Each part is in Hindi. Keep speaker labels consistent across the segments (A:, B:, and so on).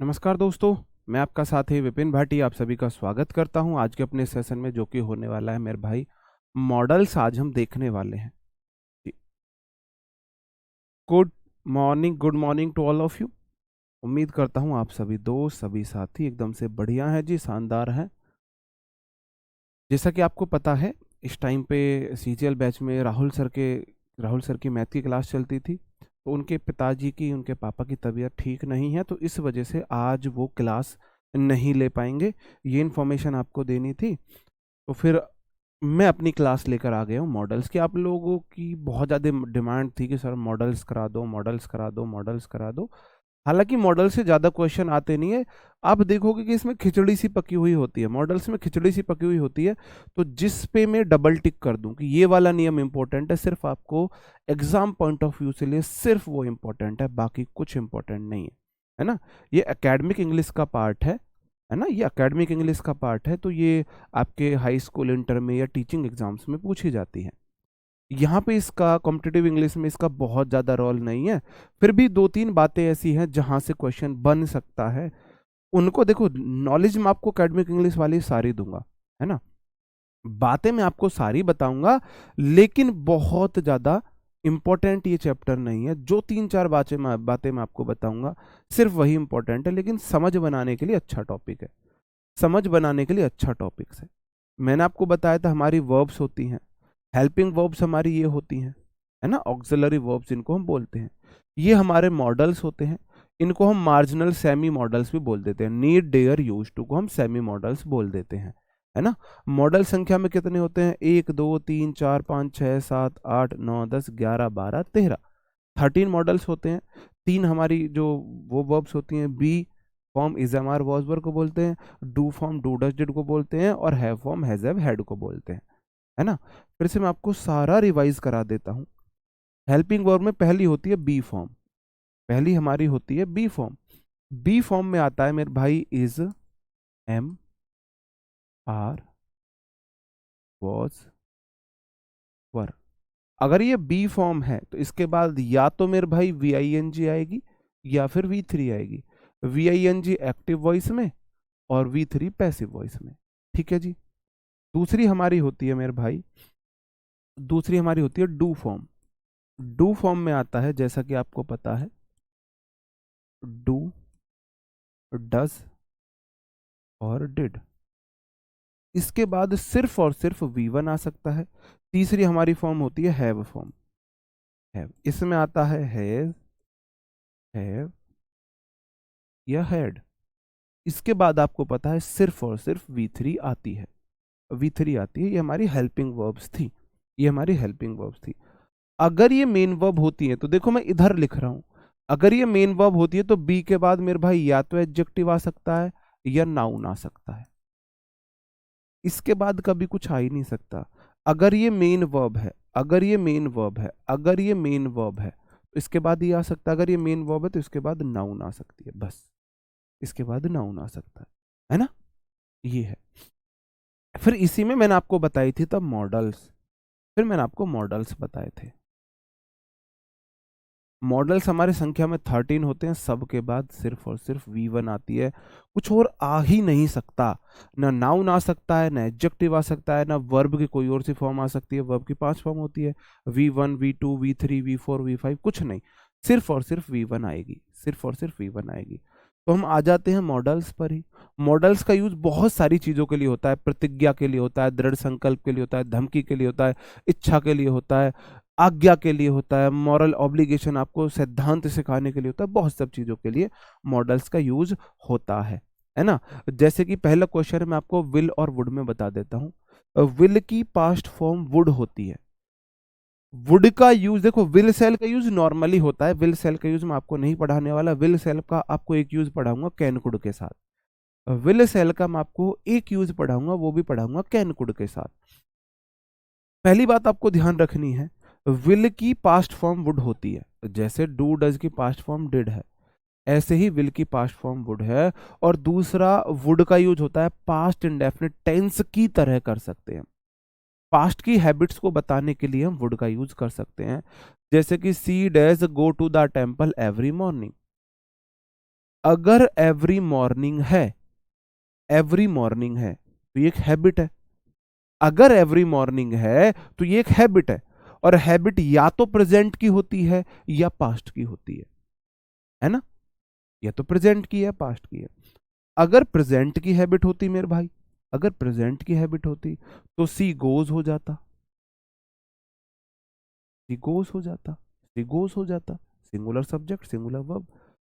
A: नमस्कार दोस्तों, मैं आपका साथी विपिन भाटी आप सभी का स्वागत करता हूं आज के अपने सेशन में, जो कि होने वाला है मेरे भाई मॉडल्स आज हम देखने वाले हैं। Good morning to all of you. उम्मीद करता हूं आप सभी दोस्त सभी साथी एकदम से बढ़िया हैं जी, शानदार हैं। जैसा कि आपको पता है, इस टाइम पे सीजीएल बैच में राहुल सर की मैथ की क्लास चलती थी। तो उनके पिताजी की उनके पापा की तबीयत ठीक नहीं है, तो इस वजह से आज वो क्लास नहीं ले पाएंगे। ये इन्फॉर्मेशन आपको देनी थी। तो फिर मैं अपनी क्लास लेकर आ गया हूँ मॉडल्स की। आप लोगों की बहुत ज़्यादा डिमांड थी कि सर मॉडल्स करा दो, मॉडल्स करा दो, मॉडल्स करा दो। हालांकि मॉडल से ज़्यादा क्वेश्चन आते नहीं है। आप देखोगे कि इसमें खिचड़ी सी पकी हुई होती है, मॉडल्स में खिचड़ी सी पकी हुई होती है। तो जिस पे मैं डबल टिक कर दूं कि ये वाला नियम इंपॉर्टेंट है, सिर्फ आपको एग्जाम पॉइंट ऑफ व्यू से लिए सिर्फ वो इंपॉर्टेंट है, बाकी कुछ इंपॉर्टेंट नहीं है ना। ये एकेडमिक इंग्लिश का पार्ट है ना, ये एकेडमिक इंग्लिश का पार्ट है। तो ये आपके हाई स्कूल, इंटर में या टीचिंग एग्जाम्स में पूछी जाती है। यहाँ पे इसका कॉम्पिटिटिव इंग्लिश में इसका बहुत ज़्यादा रोल नहीं है। फिर भी दो तीन बातें ऐसी हैं जहाँ से क्वेश्चन बन सकता है। उनको देखो, नॉलेज मैं आपको एकेडमिक इंग्लिश वाली सारी दूंगा, है ना। बातें मैं आपको सारी बताऊंगा, लेकिन बहुत ज़्यादा इंपॉर्टेंट ये चैप्टर नहीं है। जो तीन चार बातें मैं आपको बताऊंगा, सिर्फ वही इंपॉर्टेंट है, लेकिन समझ बनाने के लिए अच्छा टॉपिक है। समझ बनाने के लिए अच्छा टॉपिक है। मैंने आपको बताया था हमारी वर्ब्स होती हैं, हेल्पिंग वर्ब्स हमारी ये होती हैं, है ना, ऑक्सिलरी वर्ब्स इनको हम बोलते हैं। ये हमारे मॉडल्स होते हैं, इनको हम मार्जिनल सेमी मॉडल्स भी बोल देते हैं। नीड, डेयर, यूज टू को हम सेमी मॉडल्स बोल देते हैं, है ना। मॉडल संख्या में कितने होते हैं? 1 2 3 4 5 6 7 8 9 10 11 12 13। 13 मॉडल्स होते हैं। तीन हमारी जो वो वर्ब्स होती हैं, B form is am are was were को बोलते हैं, do form do does did को बोलते हैं, और have form has have had को बोलते हैं, है ना। फिर से मैं आपको सारा रिवाइज करा देता हूँ। हेल्पिंग वर्ब में पहली होती है बी फॉर्म, पहली हमारी होती है बी फॉर्म। बी फॉर्म में आता है मेरे भाई इज, एम, आर, वॉज, वर। अगर ये बी फॉर्म है तो इसके बाद या तो मेरे भाई वी आई एन जी आएगी या फिर वी थ्री आएगी। V I N G active voice में और वी थ्री पैसिव वॉइस में, ठीक है जी। दूसरी हमारी होती है मेरे भाई, दूसरी हमारी होती है डू फॉर्म। डू फॉर्म में आता है, जैसा कि आपको पता है, डू, डज और डिड। इसके बाद सिर्फ और सिर्फ वी वन आ सकता है। तीसरी हमारी फॉर्म होती है हैव फॉर्म। हैव, इसमें आता है हैज, हैव या हैड। इसके बाद आपको पता है सिर्फ और सिर्फ वी थ्री आती है। वी थ्री आती है, ये हमारी हेल्पिंग वर्ब्स थी, ये हमारी हेल्पिंग वर्ब्स थी। अगर ये मेन वर्ब होती है तो देखो मैं इधर लिख रहा हूं, अगर ये मेन वर्ब होती है तो बी के बाद मेरे भाई या तो एडजेक्टिव आ सकता है या नाउन आ सकता है। इसके बाद कभी कुछ आ ही नहीं सकता। अगर ये मेन वर्ब है, अगर ये मेन वर्ब है, अगर ये मेन वर्ब है तो इसके बाद ये आ सकता है। अगर ये मेन वर्ब है तो इसके बाद नाउन आ सकती है, बस इसके बाद नाउन आ सकता है ना। ये है। फिर इसी में मैंने आपको बताई थी तब मॉडल्स, फिर मैंने आपको मॉडल्स बताए थे। मॉडल्स हमारे संख्या में 13 होते हैं, सब के बाद सिर्फ और सिर्फ वी वन आती है। कुछ और आ ही नहीं सकता। ना नाउन आ सकता है, ना एडजेक्टिव आ सकता है, ना वर्ब की कोई और सी फॉर्म आ सकती है। वर्ब की 5 फॉर्म होती है, V one, V two, V three, V four, V five, कुछ नहीं। सिर्फ और सिर्फ वी वन आएगी, सिर्फ और सिर्फ वी वन आएगी। तो हम आ जाते हैं मॉडल्स पर ही। मॉडल्स का यूज बहुत सारी चीजों के लिए होता है। प्रतिज्ञा के लिए होता है, दृढ़ संकल्प के लिए होता है, धमकी के लिए होता है, इच्छा के लिए होता है, आज्ञा के लिए होता है, मॉरल ऑब्लिगेशन, आपको सिद्धांत सिखाने के लिए होता है। बहुत सब चीजों के लिए मॉडल्स का यूज होता है ना। जैसे कि पहला क्वेश्चन मैं आपको विल और वुड में बता देता हूं। विल की पास्ट फॉर्म वुड होती है। वुड का यूज देखो, विल सेल का यूज नॉर्मली होता है, विल सेल का यूज मैं आपको नहीं पढ़ाने वाला। विल सेल का आपको एक यूज पढ़ाऊंगा कैन कुड के साथ। विल सेल का मैं आपको एक यूज पढ़ाऊंगा, वो भी पढ़ाऊंगा कैन कुड के साथ। पहली बात आपको ध्यान रखनी है, विल की पास्ट फॉर्म वुड होती है। जैसे डू डज की पास्ट फॉर्म डिड है, ऐसे ही विल की पास्ट फॉर्म वुड है। और दूसरा, वुड का यूज होता है पास्ट इंडेफिनिट टेंस की तरह कर सकते हैं। पास्ट की हैबिट्स को बताने के लिए हम वुड का यूज कर सकते हैं। जैसे कि she does go to the temple every morning. अगर एवरी मॉर्निंग है, एवरी मॉर्निंग है तो ये एक हैबिट है। अगर एवरी मॉर्निंग है तो ये एक हैबिट है, और हैबिट या तो प्रेजेंट की होती है या पास्ट की होती है ना? या तो प्रेजेंट की है, पास्ट की है। अगर प्रेजेंट की हैबिट होती मेरे भाई, अगर प्रेजेंट की हैबिट होती तो सी गोज हो जाता, सी गोज हो जाता, सी गोज हो जाता, सिंगुलर सब्जेक्ट सिंगुलर वर्ब।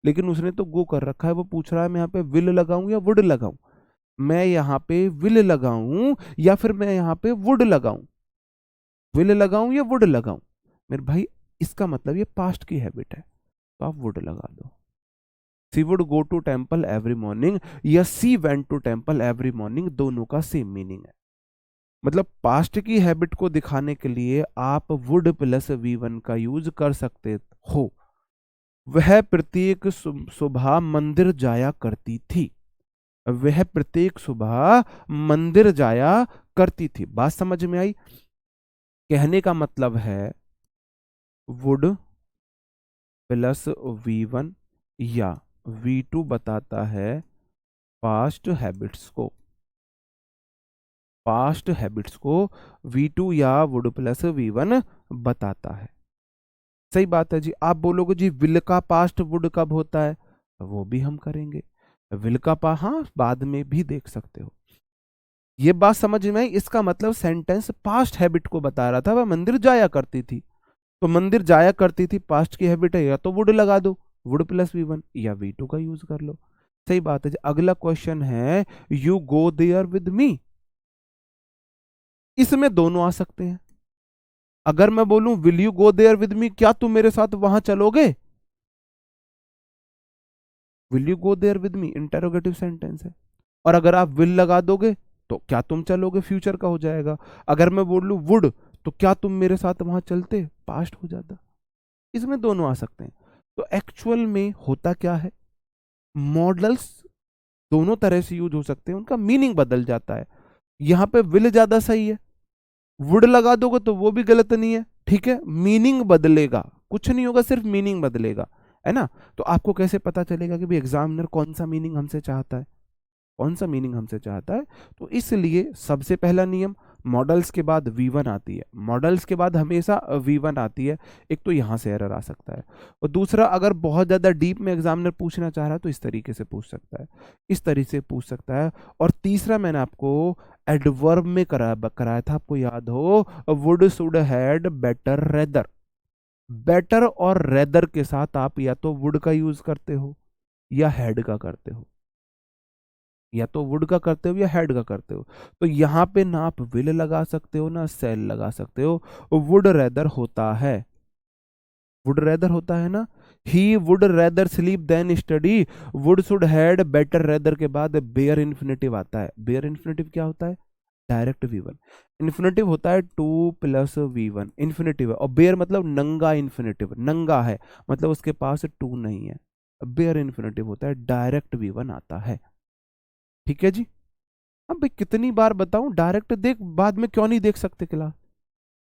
A: लेकिन उसने तो गो कर रखा है, वो पूछ रहा है मैं यहाँ पे विल लगाऊं या वुड लगाऊं। मैं यहाँ पे विल लगाऊं या फिर मैं यहाँ पे वुड लगाऊं, विल लगाऊं या वुड लगाऊं। मेरे भाई इसका मतलब ये पास्ट की हैबिट है, तो आप वुड लगा दो। She would go to temple every morning या she went to temple every morning, दोनों का सेम मीनिंग है। मतलब पास्ट की हैबिट को दिखाने के लिए आप वुड प्लस V1 का यूज कर सकते हो। वह प्रत्येक सुबह मंदिर जाया करती थी, वह प्रत्येक सुबह मंदिर जाया करती थी। बात समझ में आई? कहने का मतलब है वुड प्लस V1 या V2 बताता है पास्ट हैबिट्स को, पास्ट हैबिट्स को V2 या वुड प्लस V1 बताता है। सही बात है जी। आप बोलोगे जी विल का पास्ट वुड कब होता है, वो भी हम करेंगे। विल का हाँ बाद में भी देख सकते हो। ये बात समझ में आई? इसका मतलब सेंटेंस पास्ट हैबिट को बता रहा था, वह मंदिर जाया करती थी। तो मंदिर जाया करती थी पास्ट की हैबिट है, या तो वुड लगा दो, वुड प्लस V1, या V2 का यूज कर लो। सही बात है जी। अगला क्वेश्चन है you go there with me, इसमें दोनों आ सकते हैं। अगर मैं बोलूं will you go there with me, क्या तुम मेरे साथ वहां चलोगे, will you go there with me interrogative sentence है। और अगर आप विल लगा दोगे तो क्या तुम चलोगे, फ्यूचर का हो जाएगा। अगर मैं बोल लूं वुड, तो क्या तुम मेरे साथ वहां चलते, पास्ट हो जाता। इसमें दोनों आ सकते हैं। तो एक्चुअल में होता क्या है, मॉडल्स दोनों तरह से यूज हो सकते हैं, उनका मीनिंग बदल जाता है। यहां पे विल ज्यादा सही है, वुड लगा दोगे तो वो भी गलत नहीं है, ठीक है। मीनिंग बदलेगा, कुछ नहीं होगा, सिर्फ मीनिंग बदलेगा, है ना। तो आपको कैसे पता चलेगा कि भाई एग्जामिनर कौन सा मीनिंग हमसे चाहता है, कौन सा मीनिंग हमसे चाहता है। तो इसलिए सबसे पहला नियम, मॉडल्स के बाद V1 आती है, मॉडल्स के बाद हमेशा V1 आती है। एक तो यहां से एरर आ सकता है, और दूसरा अगर बहुत ज्यादा डीप में एग्जामिनर पूछना चाह रहा है तो इस तरीके से पूछ सकता है, इस तरीके से पूछ सकता है। और तीसरा मैंने आपको एडवर्ब में कराया था, आपको याद हो, would should had better rather. Better और रेदर के साथ आप या तो वुड का यूज करते हो या हैड का करते हो, या तो वुड का करते हो या हेड का करते हो। तो यहां पे ना आप विल लगा सकते हो ना सेल लगा सकते हो, वुड रेदर होता है, वुड रेदर होता है ना। He would rather sleep than study, would should had better rather के बाद बेयर इन्फिनेटिव आता है। बेयर इन्फिनेटिव क्या होता है, डायरेक्ट V1। इन्फिनेटिव होता है 2 प्लस V1, इन्फिनेटिव है। और बेयर मतलब नंगा इन्फिनेटिव, नंगा है मतलब उसके पास 2 नहीं है। बेयर इन्फिनेटिव होता है डायरेक्ट V1 आता है, ठीक है जी। अब भाई कितनी बार बताऊं, डायरेक्ट देख, बाद में क्यों नहीं देख सकते क्लास,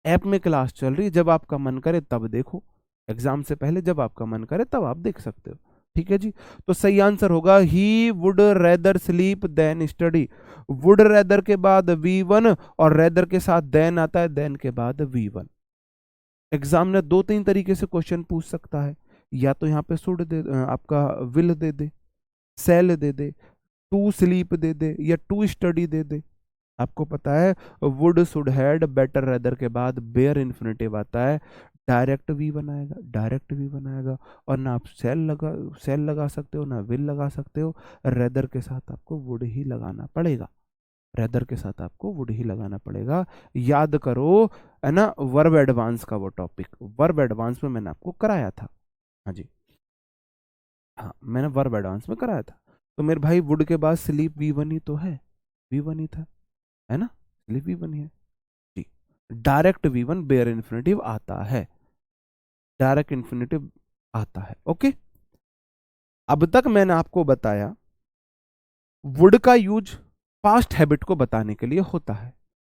A: ऐप में क्लास चल रही है, जब आपका मन करे तब देखो, एग्जाम से पहले जब आपका मन करे तब आप देख सकते हो, ठीक है जी। तो सही आंसर होगा he would rather sleep than study. Would rather के बाद V1 और रेदर के साथ देन आता है, देन के बाद V1। एग्जामिनर दो तीन तरीके से क्वेश्चन पूछ सकता है, या तो यहाँ पे शुड दे, आपका विल दे दे, सेल दे दे, टू स्लीप दे दे, या टू स्टडी दे दे। आपको पता है would should had better rather के बाद बेयर इन्फिनेटिव आता है, डायरेक्ट V1 आएगा, डायरेक्ट V1 आएगा। और ना आप सेल लगा सकते हो ना विल लगा सकते हो, रेदर के साथ आपको वुड ही लगाना पड़ेगा, रेदर के साथ आपको वुड ही लगाना पड़ेगा। याद करो, है ना, वर्ब एडवांस का वो टॉपिक, वर्ब एडवांस में मैंने आपको कराया था। हाँ जी, हाँ मैंने वर्ब एडवांस में कराया था। तो मेरे भाई वुड के बाद स्लीप V1 ही तो है, V1 ही था, है ना, स्लीप V1 ही है जी। डायरेक्ट V1 बेयर इन्फिनेटिव आता है, डायरेक्ट इन्फिनेटिव आता है, ओके। अब तक मैंने आपको बताया वुड का यूज पास्ट हैबिट को बताने के लिए होता है।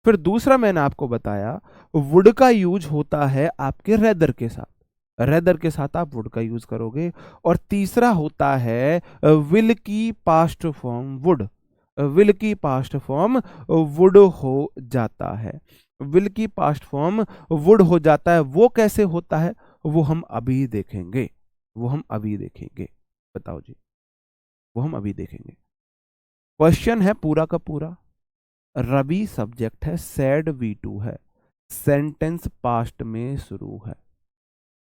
A: फिर दूसरा मैंने आपको बताया वुड का यूज होता है आपके रेदर के साथ। रेदर के साथ आप वुड का यूज करोगे। और तीसरा होता है विल की पास्ट फॉर्म वुड। विल की पास्ट फॉर्म वुड हो जाता है। विल की पास्ट फॉर्म वुड हो जाता है। वो कैसे होता है वो हम अभी देखेंगे। वो हम अभी देखेंगे। बताओ जी, वो हम अभी देखेंगे। क्वेश्चन है पूरा का पूरा, रवि सब्जेक्ट है, सैड V2 है, सेंटेंस पास्ट में शुरू है।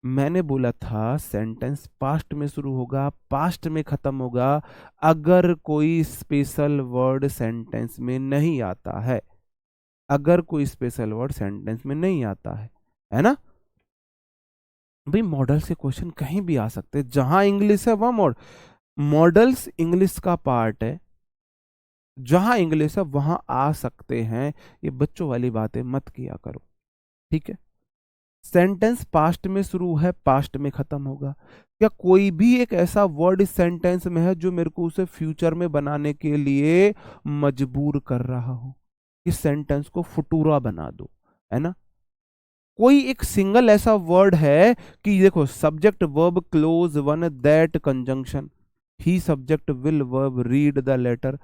A: मैंने बोला था सेंटेंस पास्ट में शुरू होगा, पास्ट में खत्म होगा अगर कोई स्पेशल वर्ड सेंटेंस में नहीं आता है। अगर कोई स्पेशल वर्ड सेंटेंस में नहीं आता है ना। भाई मॉडल से क्वेश्चन कहीं भी आ सकते हैं, जहां इंग्लिश है वहां मॉडल्स इंग्लिश का पार्ट है। जहां इंग्लिश है वहां आ सकते हैं। ये बच्चों वाली बातें मत किया करो, ठीक है। सेंटेंस पास्ट में शुरू है, पास्ट में खत्म होगा। क्या कोई भी एक ऐसा वर्ड इस सेंटेंस में है जो मेरे को उसे फ्यूचर में बनाने के लिए मजबूर कर रहा हो, इस सेंटेंस को फुटूरा बना दो, है ना। कोई एक सिंगल ऐसा वर्ड है कि देखो subject verb clause one that conjunction, he subject will verb read the letter,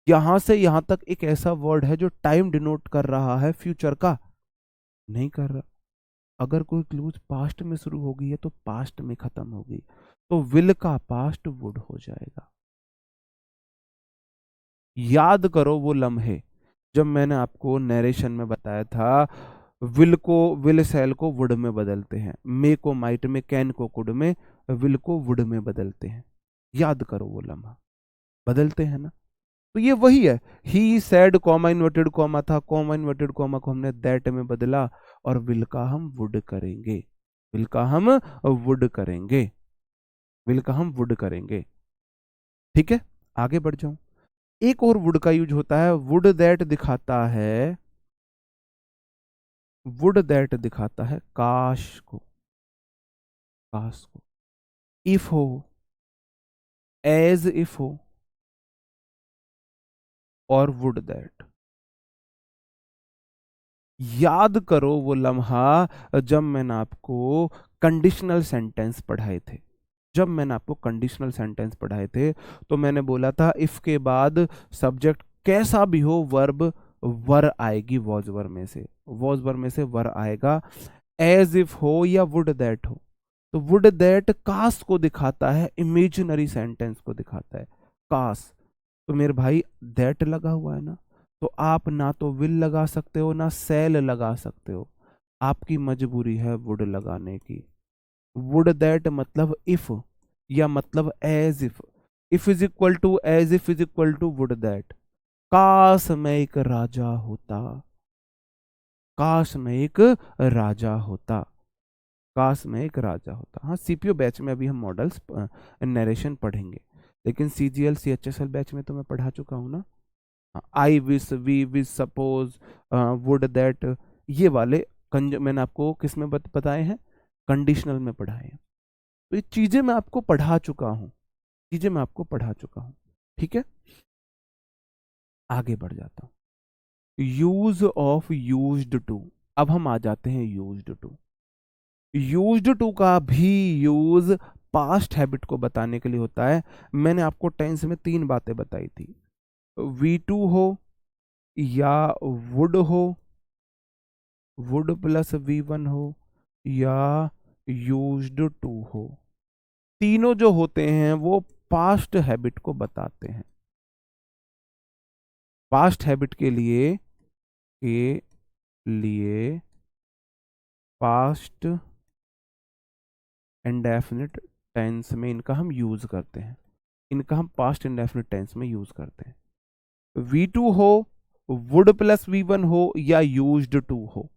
A: यहां से यहां तक एक ऐसा वर्ड है जो टाइम डिनोट कर रहा है फ्यूचर का, नहीं कर रहा। अगर कोई क्लूज पास्ट में शुरू होगी है तो पास्ट में खत्म होगी, तो विल का पास्ट वुड हो जाएगा। याद करो वो लम्हे जब मैंने आपको नरेशन में बताया था विल सेल को वुड में बदलते हैं, मे को माइट में, कैन को कुड में, विल को वुड में बदलते हैं। याद करो वो लम्हा, बदलते हैं ना। तो ये वही है, ही सैड कॉमा इन्वर्टेड कॉमा था, कॉमा इन्वर्टेड कॉमा को हमने दैट में बदला और विल का हम वुड करेंगे। विल का हम वुड करेंगे। विल का हम वुड करेंगे, ठीक है। आगे बढ़ जाऊं, एक और वुड का यूज होता है, वुड दैट दिखाता है, वुड दैट दिखाता है काश को, काश को। इफ हो, एज इफ हो, और वुड दैट। याद करो वो लम्हा जब मैंने आपको कंडीशनल सेंटेंस पढ़ाए थे। जब मैंने आपको कंडीशनल सेंटेंस पढ़ाए थे तो मैंने बोला था इफ के बाद सब्जेक्ट कैसा भी हो वर्ब वर आएगी, वॉज वर में से, वॉज वर में से वर आएगा। एज इफ हो या वुड दैट हो, तो वुड दैट कास को दिखाता है, इमेजिनरी सेंटेंस को दिखाता है कास। तो मेरे भाई दैट लगा हुआ है ना, तो आप ना तो विल लगा सकते हो ना सेल लगा सकते हो, आपकी मजबूरी है वुड लगाने की। वुड दैट मतलब इफ, या मतलब as if is equal to as if is equal to would that. काश मैं एक राजा होता, काश मैं एक राजा होता, काश में एक राजा होता। हाँ सीपीओ बैच में अभी हम मॉडल्स नरेशन पढ़ेंगे, लेकिन सीजीएल सीएचएसएल बैच में तो मैं पढ़ा चुका हूँ ना। I wish, we wish, suppose, would that, ये वाले मैंने आपको किस में बताए हैं, कंडीशनल में पढ़ाए हैं। तो ये चीजें मैं आपको पढ़ा चुका हूँ, चीजें मैं आपको पढ़ा चुका हूँ, ठीक है। आगे बढ़ जाता हूँ, यूज ऑफ यूज्ड टू। अब हम आ जाते हैं यूज्ड टू। यूज्ड टू का भी यूज पास्ट हैबिट को बताने के लिए होता है। मैंने आपको टेंस में 3 बातें बताई थी, V2 हो या वुड हो, वुड प्लस V1 हो या यूज्ड टू हो। तीनों जो होते हैं वो पास्ट हैबिट को बताते हैं। पास्ट हैबिट के लिए पास्ट इंडेफिनिट टेंस में इनका हम यूज करते हैं, इनका हम पास्ट इंडेफिनिट टेंस में यूज करते हैं। V2 हो, वुड प्लस V1 हो या यूज्ड टू हो,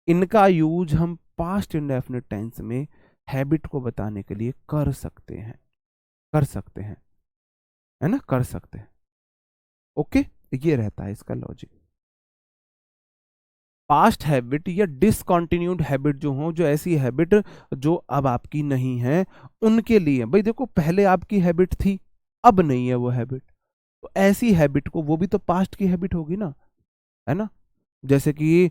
A: इनका यूज हम पास्ट इंडेफिनिट टेंस में हैबिट को बताने के लिए कर सकते हैं, कर सकते हैं, है ना, कर सकते हैं। ओके, ये रहता है इसका लॉजिक। पास्ट हैबिट या डिसकंटिन्यूड हैबिट जो हो, जो ऐसी हैबिट जो अब आपकी नहीं है, उनके लिए भाई देखो पहले आपकी हैबिट थी अब नहीं है वो हैबिट, तो ऐसी हैबिट को, वो भी तो पास्ट की हैबिट होगी ना, है ना। जैसे कि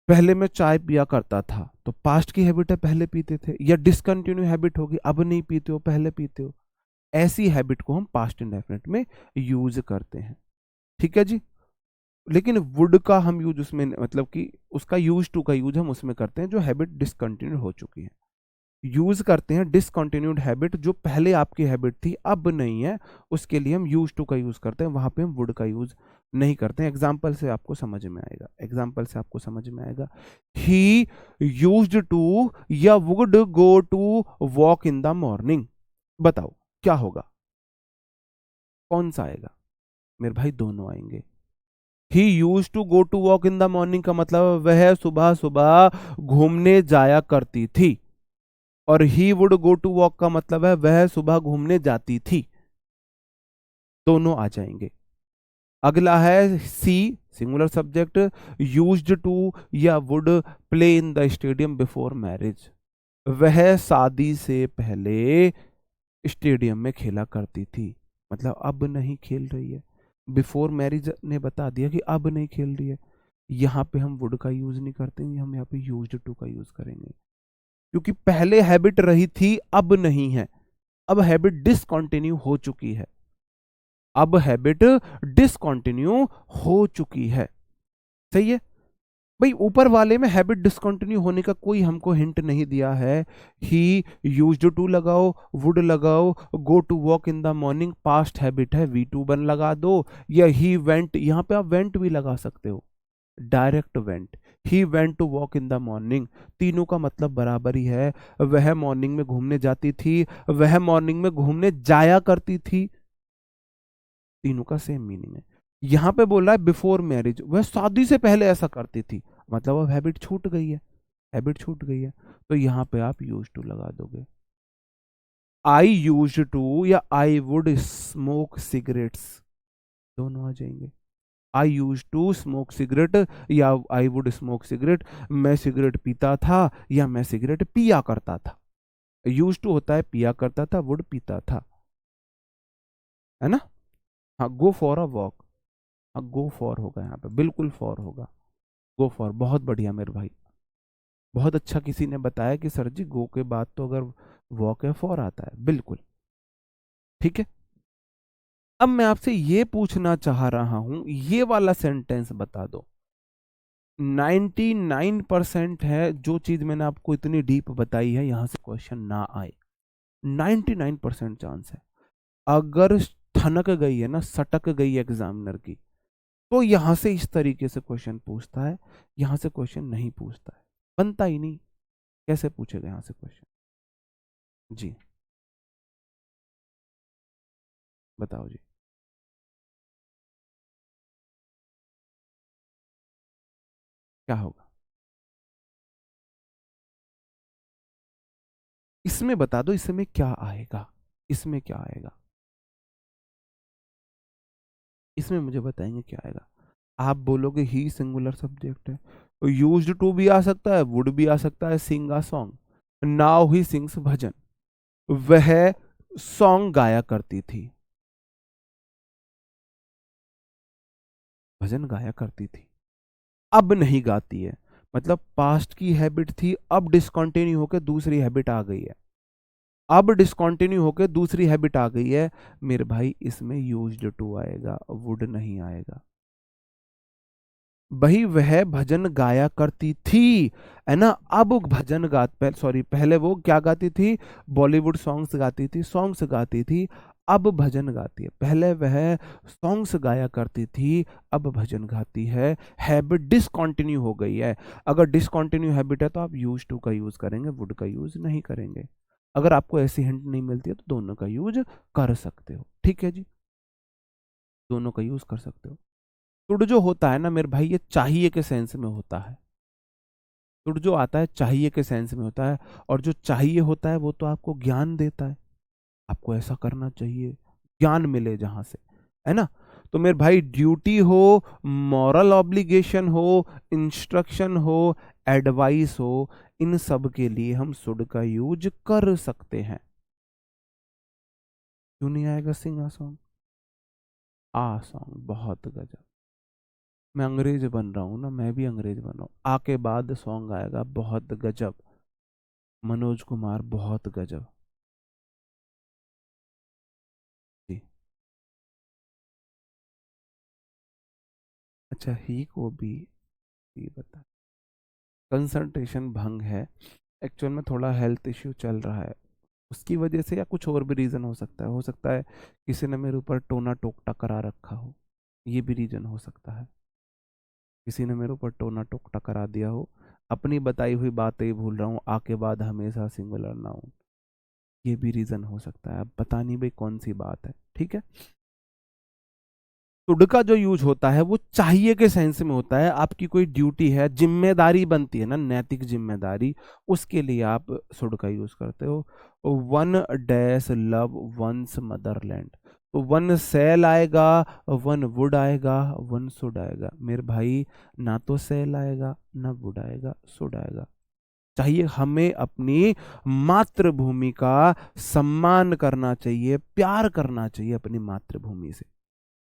A: पहले मैं चाय पिया करता था, तो पास्ट की हैबिट है पहले पीते थे, या डिसकंटिन्यू हैबिट होगी अब नहीं पीते हो पहले पीते हो। ऐसी हैबिट को हम पास्ट इंडेफिनिट में यूज करते हैं। ठीक है जी। लेकिन वुड का हम यूज उसमें मतलब कि उसका यूज टू का यूज हम उसमें करते हैं जो हैबिट डिसकंटिन्यू हो चुकी है। यूज करते हैं डिसकंटिन्यूड हैबिट जो पहले आपकी हैबिट थी अब नहीं है, उसके लिए हम यूज टू का यूज करते हैं, वहां पे हम वुड का यूज नहीं करते हैं। एग्जाम्पल से आपको समझ में आएगा, एग्जाम्पल से आपको समझ में आएगा। ही यूज्ड टू या would go to walk in the morning. बताओ क्या होगा, कौन सा आएगा? मेरे भाई दोनों आएंगे। He used to go to walk in the morning का मतलब वह सुबह सुबह घूमने जाया करती थी, और he would go to walk का मतलब है वह सुबह घूमने जाती थी। दोनों आ जाएंगे। अगला है सी, सिंगुलर सब्जेक्ट, यूज्ड टू या would play in the stadium before marriage. वह शादी से पहले स्टेडियम में खेला करती थी, मतलब अब नहीं खेल रही है। बिफोर मैरिज ने बता दिया कि अब नहीं खेल रही है। यहाँ पे हम वुड का यूज नहीं करते हैं, हम यहाँ पे यूज्ड टू का यूज करेंगे, क्योंकि पहले हैबिट रही थी अब नहीं है। अब हैबिट डिसकंटिन्यू हो चुकी है, अब हैबिट डिसकंटिन्यू हो चुकी है। सही है भाई। ऊपर वाले में हैबिट डिसकंटिन्यू होने का कोई हमको हिंट नहीं दिया है। ही यूज्ड टू लगाओ, वुड लगाओ, go to walk in the morning past habit है, V2 लगा दो, या ही वेंट, यहां पे आप वेंट भी लगा सकते हो, direct went. He went to walk in the morning, तीनों का मतलब बराबर ही है। वह मॉर्निंग में घूमने जाती थी, वह मॉर्निंग में घूमने जाया करती थी, तीनों का सेम मीनिंग है। यहां पे बोल रहा है बिफोर मैरिज, वह शादी से पहले ऐसा करती थी, मतलब अब हैबिट छूट गई है, हैबिट छूट गई है, तो यहां पे आप यूज टू लगा दोगे। आई यूज टू या आई वुड स्मोक सिगरेट्स, दोनों आ जाएंगे। आई यूज टू स्मोक सिगरेट या आई वुड स्मोक सिगरेट, मैं सिगरेट पीता था या मैं सिगरेट पिया करता था। यूज टू होता है पिया करता था, वुड पीता था, है ना। हाँ, गो फॉर अ वॉक, हाँ गो फॉर होगा यहाँ पे, बिल्कुल फॉर होगा। गो फॉर, बहुत बढ़िया मेरे भाई, बहुत अच्छा। किसी ने बताया कि सर जी गो के बाद तो अगर वॉक है फॉर आता है, बिल्कुल ठीक है। अब मैं आपसे ये पूछना चाह रहा हूं, ये वाला सेंटेंस बता दो। 99% है जो चीज मैंने आपको इतनी डीप बताई है, यहां से क्वेश्चन ना आए, 99% चांस है। अगर ठनक गई है ना, सटक गई है एग्जामिनर की, तो यहां से इस तरीके से क्वेश्चन पूछता है, यहां से क्वेश्चन नहीं पूछता है, बनता ही नहीं। कैसे पूछेगा यहां से क्वेश्चन? जी बताओ जी। क्या होगा इसमें, बता दो इसमें क्या आएगा, इसमें क्या आएगा, इसमें मुझे बताएंगे क्या आएगा। आप बोलोगे ही सिंगुलर सब्जेक्ट है, तो यूज्ड टू भी आ सकता है, वुड भी आ सकता है, sing a song, now he sings bhajan, वह सॉन्ग गाया करती थी, भजन गाया करती थी, अब नहीं गाती है, मतलब पास्ट की हैबिट थी, अब डिसकंटिन्यू होकर दूसरी हैबिट आ गई है, अब डिसकंटिन्यू होकर दूसरी हैबिट आ गई है। मेरे भाई इसमें यूज्ड टू आएगा, वुड नहीं आएगा। वही वह भजन गाया करती थी, है ना। अब भजन गा सॉरी, पहले वो क्या गाती थी, बॉलीवुड सॉन्ग्स गाती थी, सॉन्ग्स गाती थी, अब भजन गाती है। पहले वह सॉन्ग्स गाया करती थी, अब भजन गाती है, हैबिट डिसकंटिन्यू हो गई है। अगर डिसकंटिन्यू हैबिट है तो आप यूज टू का यूज करेंगे, वुड का यूज नहीं करेंगे। अगर आपको ऐसी हिंट नहीं मिलती है तो दोनों का यूज कर सकते हो, ठीक है जी, दोनों का यूज कर सकते हो। शुड जो होता है ना मेरे भाई, ये चाहिए के सेंस में होता है। शुड जो आता है चाहिए के सेंस में होता है, और जो चाहिए होता है वो तो आपको ज्ञान देता है, आपको ऐसा करना चाहिए, ज्ञान मिले जहां से, है ना। तो मेरे भाई ड्यूटी हो, मॉरल ऑब्लिगेशन हो, इंस्ट्रक्शन हो, एडवाइस हो, इन सब के लिए हम शुड का यूज कर सकते हैं। क्यों नहीं आएगा सिंग आ सॉन्ग? आ सॉन्ग, बहुत गजब। मैं अंग्रेज बन रहा हूँ ना, मैं भी अंग्रेज बन रहा हूँ। आके बाद सॉन्ग आएगा बहुत गजब, मनोज कुमार बहुत गजब। जी। अच्छा, ही को भी ये बता। कंसंट्रेशन भंग है, एक्चुअल में थोड़ा हेल्थ इश्यू चल रहा है उसकी वजह से, या कुछ और भी रीज़न हो सकता है। हो सकता है किसी ने मेरे ऊपर टोना टोकटा करा रखा हो, ये भी रीज़न हो सकता है। किसी ने मेरे ऊपर टोना टोकटा करा दिया हो, अपनी बताई हुई बातें ही भूल रहा हूँ, आके बाद हमेशा सिंगुलर ना हूँ, ये भी रीज़न हो सकता है। अब पता नहीं भाई कौन सी बात है, ठीक है। शुड का जो यूज होता है वो चाहिए के सेंस में होता है। आपकी कोई ड्यूटी है, जिम्मेदारी बनती है ना, नैतिक जिम्मेदारी, उसके लिए आप शुड का यूज करते हो। One dash love one's motherland, तो वन सेल आएगा, वन वुड आएगा, वन शुड आएगा। मेरे भाई, ना तो सेल आएगा ना वुड आएगा, शुड आएगा। चाहिए, हमें अपनी मातृभूमि का सम्मान करना चाहिए, प्यार करना चाहिए अपनी मातृभूमि से।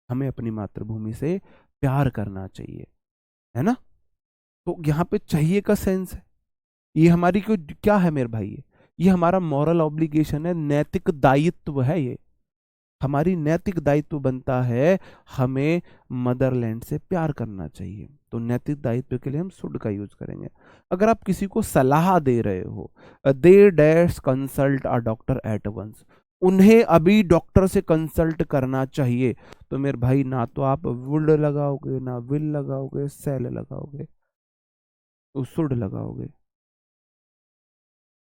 A: हमें अपनी मातृभूमि से प्यार करना चाहिए, है ना। तो यहाँ पे चाहिए का सेंस है, ये हमारी कोई क्या है मेरे भाई, ये हमारा मॉरल ऑब्लिगेशन है, नैतिक दायित्व है ये। हमारी नैतिक दायित्व बनता है, हमें मदरलैंड से प्यार करना चाहिए। तो नैतिक दायित्व के लिए हम शुड का यूज करेंगे। अगर आप किसी को सलाह दे रहे हो, they dash consult a doctor at once, उन्हें अभी डॉक्टर से कंसल्ट करना चाहिए। तो मेरे भाई, ना तो आप वुड लगाओगे, ना विल लगाओगे, सेल लगाओगे, तो शुड लगाओगे।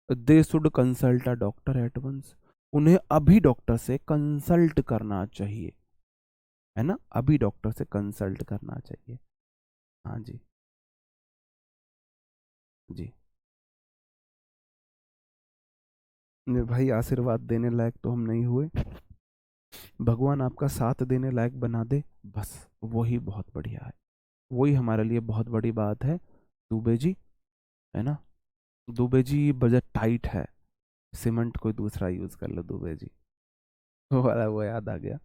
A: They should consult a doctor at once, उन्हें अभी डॉक्टर से कंसल्ट करना चाहिए, है ना, अभी डॉक्टर से कंसल्ट करना चाहिए। हाँ जी। जी। मेरे भाई, आशीर्वाद देने लायक तो हम नहीं हुए, भगवान आपका साथ देने लायक बना दे, बस वही बहुत बढ़िया है। वही हमारे लिए बहुत बड़ी बात है। दुबे जी, है ना, दुबे जी बजट टाइट है, सीमेंट कोई दूसरा यूज कर लो दुबे जी। वो वाला वो याद आ गया।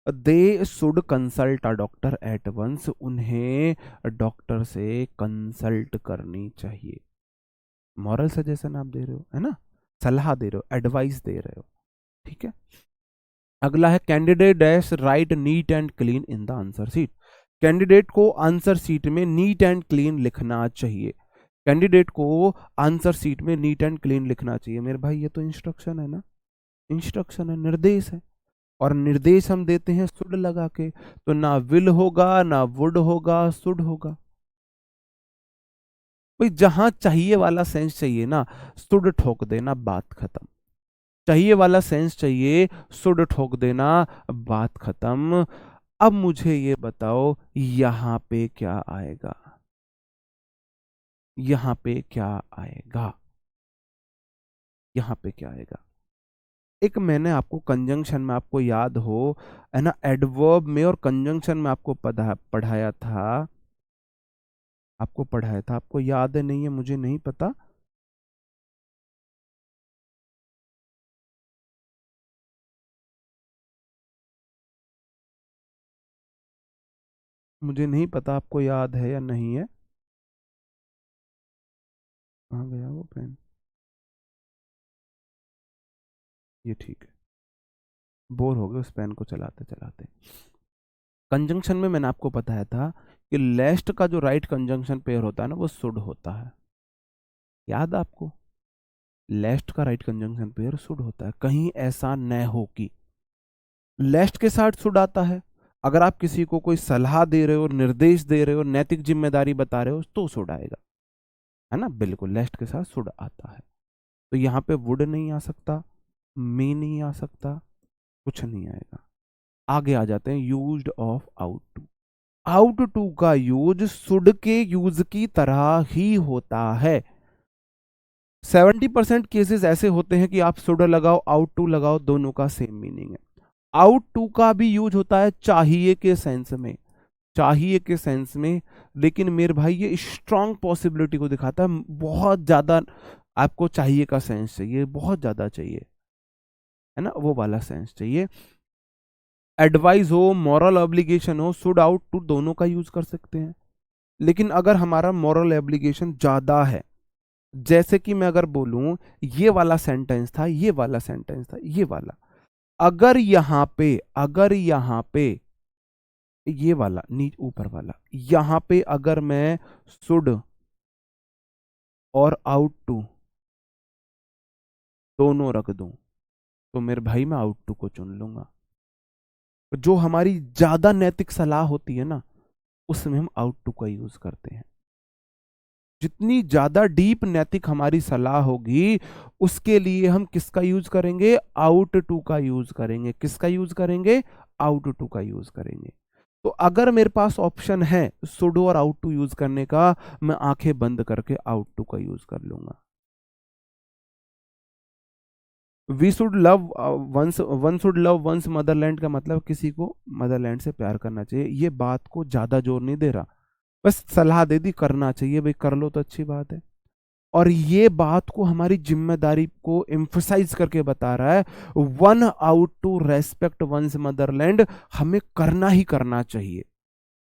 A: They should consult a doctor at once, उन्हें डॉक्टर से कंसल्ट करनी चाहिए। मॉरल सजेशन आप दे रहे हो, है ना, सलाह दे रहे हो, एडवाइस दे रहे हो, ठीक है। अगला है candidate dash right neat and clean in the answer sheet. Candidate को आंसर शीट में नीट एंड क्लीन लिखना चाहिए। कैंडिडेट को आंसर शीट में नीट एंड क्लीन लिखना चाहिए। मेरे भाई, ये तो इंस्ट्रक्शन है ना, इंस्ट्रक्शन है, निर्देश है, और निर्देश हम देते हैं शुड लगा के, तो ना विल होगा, ना वुड होगा, शुड होगा। भाई, जहां चाहिए वाला सेंस चाहिए ना, शुड ठोक देना, बात खत्म। चाहिए वाला सेंस चाहिए, शुड ठोक देना, बात खत्म। अब मुझे ये बताओ, यहां पे क्या आएगा, यहां पे क्या आएगा, यहां पे क्या आएगा। एक मैंने आपको कंजंक्शन में, आपको याद हो, है ना, एडवर्ब में और कंजंक्शन में आपको पढ़ाया था, आपको पढ़ाया था, आपको याद है नहीं है मुझे नहीं पता, मुझे नहीं पता आपको याद है या नहीं है। कहाँ गया वो पेन, ये ठीक है, बोर हो गए उस पेन को चलाते चलाते। कंजंक्शन में मैंने आपको बताया था कि लेस्ट का जो राइट कंजंक्शन पेयर होता है ना, वो शुड होता है। याद है आपको, लेस्ट का राइट कंजंक्शन पेयर शुड होता है। कहीं ऐसा न हो कि लेस्ट के साथ शुड आता है। अगर आप किसी को कोई सलाह दे रहे हो, निर्देश दे रहे हो, नैतिक जिम्मेदारी बता रहे हो, तो शुड आएगा, है ना, बिल्कुल लेस्ट के साथ शुड आता है। तो यहाँ पे वुड नहीं आ सकता, मे नहीं आ सकता, कुछ नहीं आएगा। आगे आ जाते हैं, used of ought to. Ought to का यूज शुड के यूज की तरह ही होता है। 70% केसेस ऐसे होते हैं कि आप शुड लगाओ, आउट टू लगाओ, दोनों का सेम मीनिंग है। आउट टू का भी यूज होता है चाहिए के सेंस में, चाहिए के सेंस में, लेकिन मेरे भाई ये स्ट्रांग पॉसिबिलिटी को दिखाता है, बहुत ज्यादा आपको चाहिए का सेंस चाहिए, बहुत ज्यादा चाहिए, है ना, वो वाला सेंस चाहिए। एडवाइस हो, मॉरल ऑब्लिगेशन हो, शुड आउट टू दोनों का यूज कर सकते हैं। लेकिन अगर हमारा मॉरल ऑब्लिगेशन ज्यादा है, जैसे कि मैं अगर बोलूं ये वाला सेंटेंस था, ये वाला सेंटेंस था, ये वाला, अगर यहां पे ये वाला नीचे ऊपर वाला, यहां पे अगर मैं शुड और आउट टू दोनों रख दूं, तो मेरे भाई मैं आउट टू को चुन लूंगा। जो हमारी ज्यादा नैतिक सलाह होती है ना, उसमें हम आउट टू का यूज करते हैं। जितनी ज्यादा डीप नैतिक हमारी सलाह होगी, उसके लिए हम किसका यूज करेंगे? आउट टू का यूज करेंगे। किसका यूज करेंगे? आउट टू का यूज करेंगे। तो अगर मेरे पास ऑप्शन है सुडो और आउट टू यूज करने का, मैं आंखें बंद करके आउट टू का यूज कर लूंगा। We should love one's one should love one's motherland का मतलब किसी को मदरलैंड से प्यार करना चाहिए। ये बात को ज्यादा जोर नहीं दे रहा, बस सलाह दे दी करना चाहिए, भाई कर लो तो अच्छी बात है। और ये बात को हमारी जिम्मेदारी को एम्फसाइज करके बता रहा है, one ought to respect one's motherland, हमें करना ही करना चाहिए,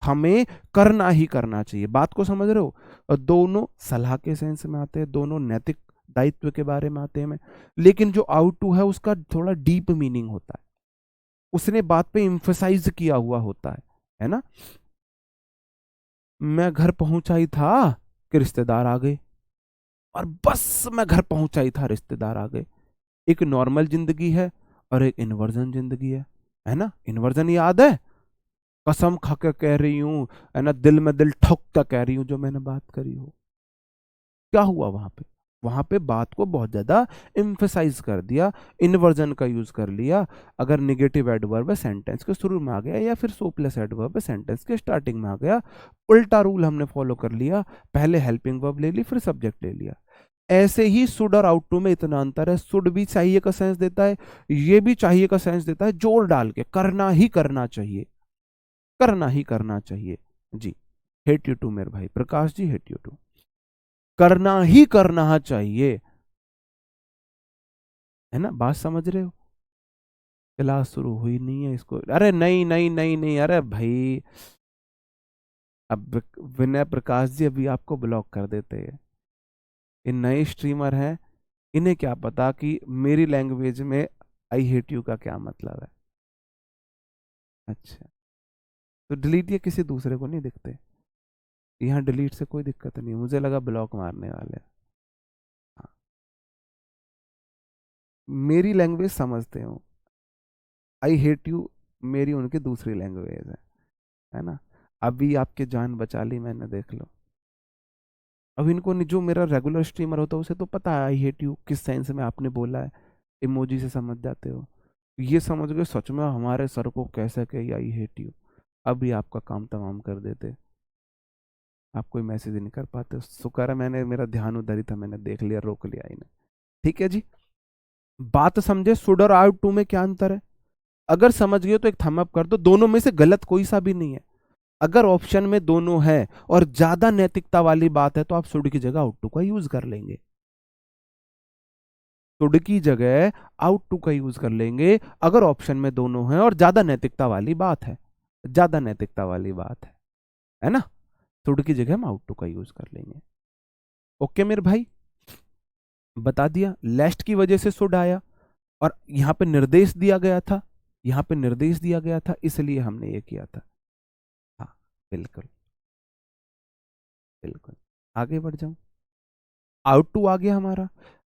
A: हमें करना ही करना चाहिए। बात को समझ रहे हो? और दोनों सलाह के सेंस में आते हैं, दोनों नैतिक दायित्व के बारे में आते हैं। लेकिन जो आउट टू है उसका थोड़ा डीप मीनिंग होता है, उसने बात पे एम्फसाइज किया हुआ होता है ना। मैं घर पहुंचा ही था कि रिश्तेदार आ गए, और बस मैं घर पहुंचा ही था रिश्तेदार आ गए। एक नॉर्मल जिंदगी है और एक इन्वर्जन जिंदगी है ना। इन्वर्जन याद है? कसम खा के कह रही हूं, है ना, दिल में दिल ठोक कर कह रही हूं जो मैंने बात करी हो। क्या हुआ वहां पे? वहां पे बात को बहुत ज्यादा एम्फेसाइज कर दिया, इन्वर्जन का यूज कर लिया। अगर निगेटिव एडवर्ब है सेंटेंस के शुरू में आ गया, या फिर सो प्लस एडवर्ब है सेंटेंस के स्टार्टिंग में आ गया, उल्टा रूल हमने फॉलो कर लिया, पहले हेल्पिंग वर्ब ले ली फिर सब्जेक्ट ले लिया। ऐसे ही शुड और आउट टू में इतना अंतर है, शुड भी चाहिए का सेंस देता है, ये भी चाहिए का सेंस देता है, जोर डाल के करना ही करना चाहिए, करना ही करना चाहिए। जी, हेट यू टू मेरे भाई Prakash ji, hate you to, करना ही करना चाहिए, है ना। बात समझ रहे हो? क्लास शुरू हुई नहीं है इसको, अरे नहीं नहीं नहीं नहीं, अरे भाई अब विनय प्रकाश जी अभी आपको ब्लॉक कर देते हैं। ये नए स्ट्रीमर हैं, इन्हें क्या पता कि मेरी लैंग्वेज में आई हेट यू का क्या मतलब है। अच्छा, तो डिलीट ये किसी दूसरे को नहीं दिखते? यहाँ डिलीट से कोई दिक्कत नहीं, मुझे लगा ब्लॉक मारने वाले हैं। हाँ, मेरी लैंग्वेज समझते हो, आई हेट यू मेरी उनकी दूसरी लैंग्वेज है ना। अभी आपके जान बचा ली मैंने, देख लो। अब इनको जो मेरा रेगुलर स्ट्रीमर होता है उसे तो पता है आई हेट यू किस सेंस में आपने बोला है, इमोजी से समझ जाते हो। ये समझ गए सच में हमारे सर को कैसे कही आई हेट यू, अभी आपका काम तमाम कर देते। आप कोई मैसेज नहीं कर पाते, शुक्र है मैंने, मेरा ध्यान उधर ही था, मैंने देख लिया, रोक लिया इन्हें। ठीक है जी, बात समझे शुड और आउट टू में क्या अंतर है? अगर समझ गए तो एक थंब अप कर दो, दोनों में से गलत कोई सा भी नहीं है। अगर ऑप्शन में दोनों है और ज्यादा नैतिकता वाली बात है, तो आप शुड की जगह आउट टू का यूज कर लेंगे, शुड की जगह आउट टू का यूज कर लेंगे। अगर ऑप्शन में दोनों है और ज्यादा नैतिकता वाली बात है, ज्यादा नैतिकता वाली बात है ना, शुड की जगह हम आउट टू का यूज कर लेंगे। ओके मेरे भाई, बता दिया लेस्ट की वजह से शुड आया, और यहां पे निर्देश दिया गया था, यहां पे निर्देश दिया गया था, इसलिए हमने ये किया था। हाँ, बिल्कुल बिल्कुल। आगे बढ़ जाऊं, आउट टू आ गया हमारा।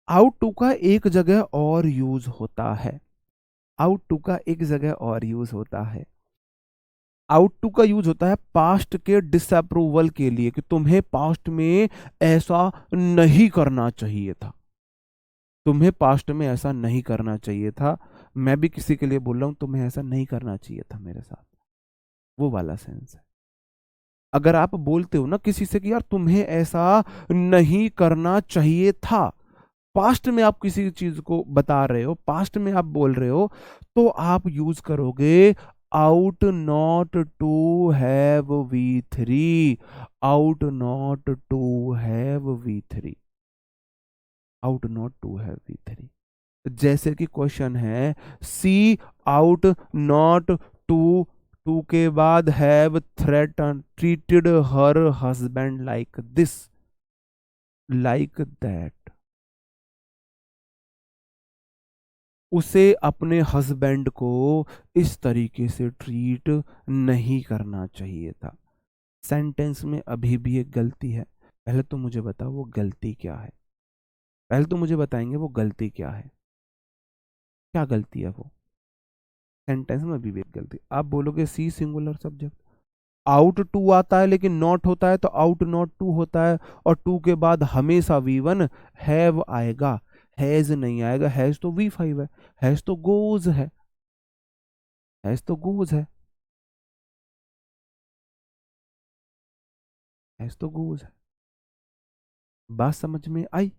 A: आउट टू का एक जगह और यूज होता है, आउट टू का एक जगह और यूज होता है। आउट टू का यूज होता है पास्ट के डिसअप्रूवल के लिए, कि तुम्हें पास्ट में ऐसा नहीं करना चाहिए था, तुम्हें पास्ट में ऐसा नहीं करना चाहिए था। मैं भी किसी के लिए बोल रहा हूं तुम्हें ऐसा नहीं करना चाहिए था मेरे साथ, वो वाला सेंस है। अगर आप बोलते हो ना किसी से कि यार तुम्हें ऐसा नहीं करना चाहिए था, पास्ट में आप किसी चीज को बता रहे हो, पास्ट में आप बोल रहे हो, तो आप यूज करोगे ought not to have V three, ought not to have V three, ought not to have V three. जैसे कि क्वेश्चन है, she ought not to to के बाद have threatened treated her husband like this, like that, उसे अपने हस्बैंड को इस तरीके से ट्रीट नहीं करना चाहिए था। सेंटेंस में अभी भी एक गलती है। पहले तो मुझे बताओ वो गलती क्या है, पहले तो मुझे बताएंगे वो गलती क्या है, क्या गलती है वो। सेंटेंस में अभी भी एक गलती। आप बोलोगे सी सिंगुलर सब्जेक्ट, आउट टू आता है लेकिन नॉट होता है तो आउट नॉट टू होता है, और टू के बाद हमेशा V1 हैव आएगा, हैज नहीं आएगा। हैज तो V5 है, हैज तो गोज है, हैज तो गोज है, हैज तो गोज है। बात समझ में आई?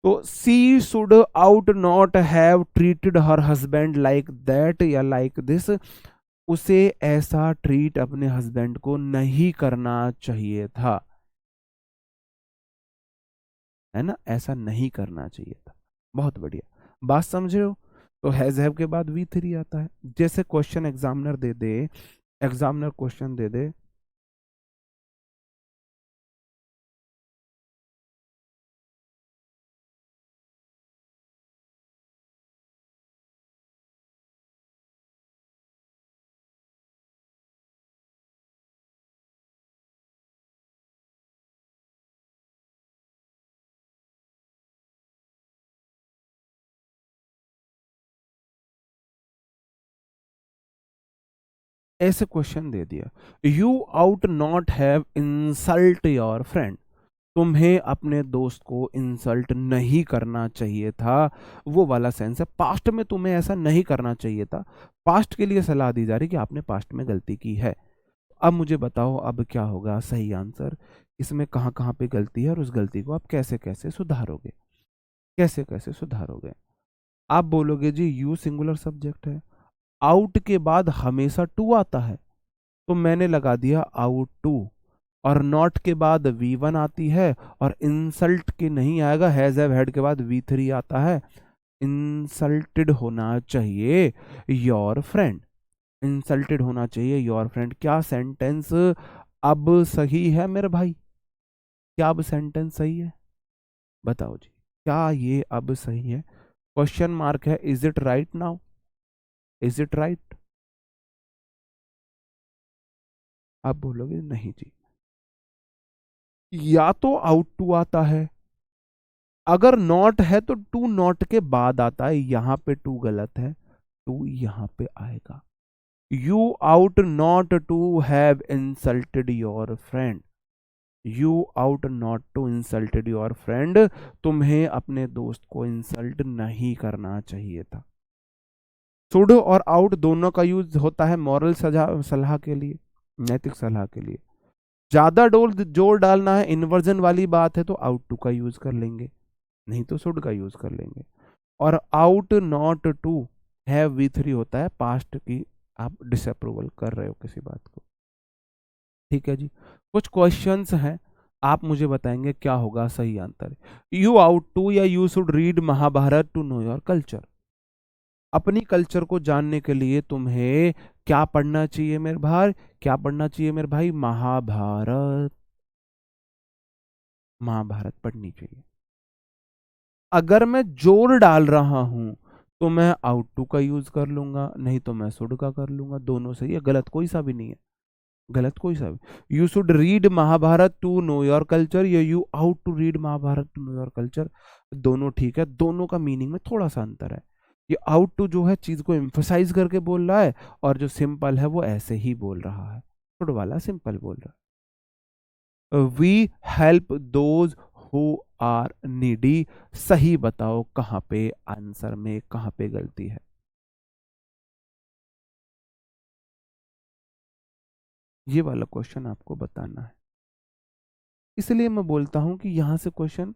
A: तो she should ought not have treated her husband like that या लाइक दिस, उसे ऐसा ट्रीट अपने हस्बैंड को नहीं करना चाहिए था, है ना, ऐसा नहीं करना चाहिए था। बहुत बढ़िया, बात समझ रहे हो? तो हैज हैव के बाद V3 आता है। जैसे क्वेश्चन एग्जामिनर दे दे, एग्जामिनर क्वेश्चन दे दे, ऐसे क्वेश्चन दे दिया, you ought not have insult your friend, तुम्हें अपने दोस्त को इंसल्ट नहीं करना चाहिए था। वो वाला सेंस है, पास्ट में तुम्हें ऐसा नहीं करना चाहिए था, पास्ट के लिए सलाह दी जा रही कि आपने पास्ट में गलती की है। अब मुझे बताओ अब क्या होगा सही आंसर, इसमें कहाँ कहाँ पे गलती है और उस गलती को आप कैसे कैसे सुधारोगे, कैसे कैसे सुधारोगे। आप बोलोगे जी यू सिंगुलर सब्जेक्ट है, आउट के बाद हमेशा टू आता है, तो मैंने लगा दिया आउट टू, और नॉट के बाद V1 आती है, और इंसल्ट के नहीं आएगा, हैज हैव हैड के बाद V3 आता है। इंसल्टेड होना चाहिए योर फ्रेंड, इंसल्टेड होना चाहिए योर फ्रेंड। क्या सेंटेंस अब सही है मेरे भाई? क्या अब सेंटेंस सही है? बताओ जी, क्या ये अब सही है? क्वेश्चन मार्क है, is it right now, is it right? आप बोलोगे नहीं जी, या तो आउट टू आता है, अगर नॉट है तो टू नॉट के बाद आता है, यहां पे टू गलत है, टू यहां पे आएगा। You ought not to have insulted your friend, you ought not to insulted your friend, तुम्हें अपने दोस्त को इंसल्ट नहीं करना चाहिए था। शुड और आउट दोनों का यूज होता है मॉरल सलाह के लिए, नैतिक सलाह के लिए। ज्यादा जोर डालना है, इन्वर्जन वाली बात है, तो आउट टू का यूज कर लेंगे, नहीं तो शुड का यूज कर लेंगे। और out not to have V3 होता है पास्ट की, आप डिसअप्रूवल कर रहे हो किसी बात को। ठीक है जी, कुछ क्वेश्चंस हैं, आप मुझे बताएंगे क्या होगा सही आंसर। यू आउट टू या you should read Mahabharat to know your culture, अपनी कल्चर को जानने के लिए तुम्हें क्या पढ़ना चाहिए मेरे भाई, क्या पढ़ना चाहिए मेरे भाई? महाभारत, महाभारत पढ़नी चाहिए। अगर मैं जोर डाल रहा हूं तो मैं आउट टू का यूज कर लूंगा, नहीं तो मैं शुड का कर लूंगा, दोनों सही है, गलत कोई सा भी नहीं है, गलत कोई सा भी। You should read Mahabharat to know your culture या you ought to read Mahabharat to know your culture, दोनों ठीक है, दोनों का मीनिंग में थोड़ा सा अंतर है। ये आउट टू जो है चीज को एम्फसाइज करके बोल रहा है, और जो सिंपल है वो ऐसे ही बोल रहा है, शुड वाला सिंपल बोल रहा है। We help those who are needy, सही बताओ कहाँ पे आंसर में कहाँ पे गलती है? ये वाला क्वेश्चन आपको बताना है। इसलिए मैं बोलता हूं कि यहां से क्वेश्चन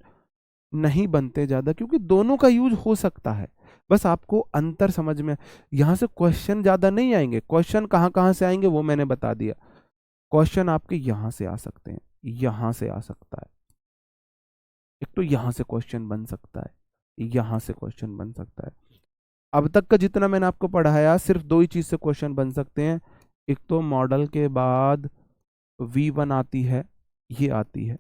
A: नहीं बनते ज्यादा, क्योंकि दोनों का यूज हो सकता है, बस आपको अंतर समझ में। यहां से क्वेश्चन ज्यादा नहीं आएंगे, क्वेश्चन कहाँ कहाँ से आएंगे वो मैंने बता दिया। क्वेश्चन आपके यहां से आ सकते हैं, यहां से आ सकता है, एक तो यहां से क्वेश्चन बन सकता है, यहां से क्वेश्चन बन सकता है। अब तक का जितना मैंने आपको पढ़ाया सिर्फ दो ही चीज से क्वेश्चन बन सकते हैं। एक तो मॉडल के बाद V1 आती है, ये आती है,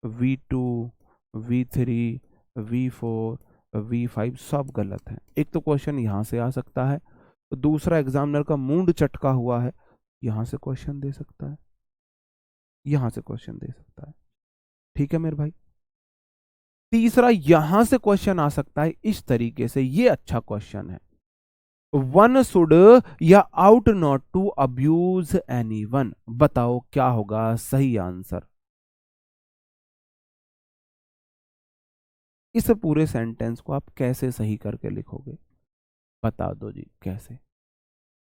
A: V2, V3, V4, V5 सब गलत है। एक तो क्वेश्चन यहाँ से आ सकता है, तो दूसरा एग्जामिनर का मूड चटका हुआ है, यहाँ से क्वेश्चन दे सकता है, यहाँ से क्वेश्चन दे सकता है। ठीक है मेरे भाई। तीसरा यहां से क्वेश्चन आ सकता है इस तरीके से, ये अच्छा क्वेश्चन है। वन शुड या ought not to abuse anyone. बताओ क्या होगा सही आंसर। इस पूरे सेंटेंस को आप कैसे सही करके लिखोगे, बता दो जी कैसे।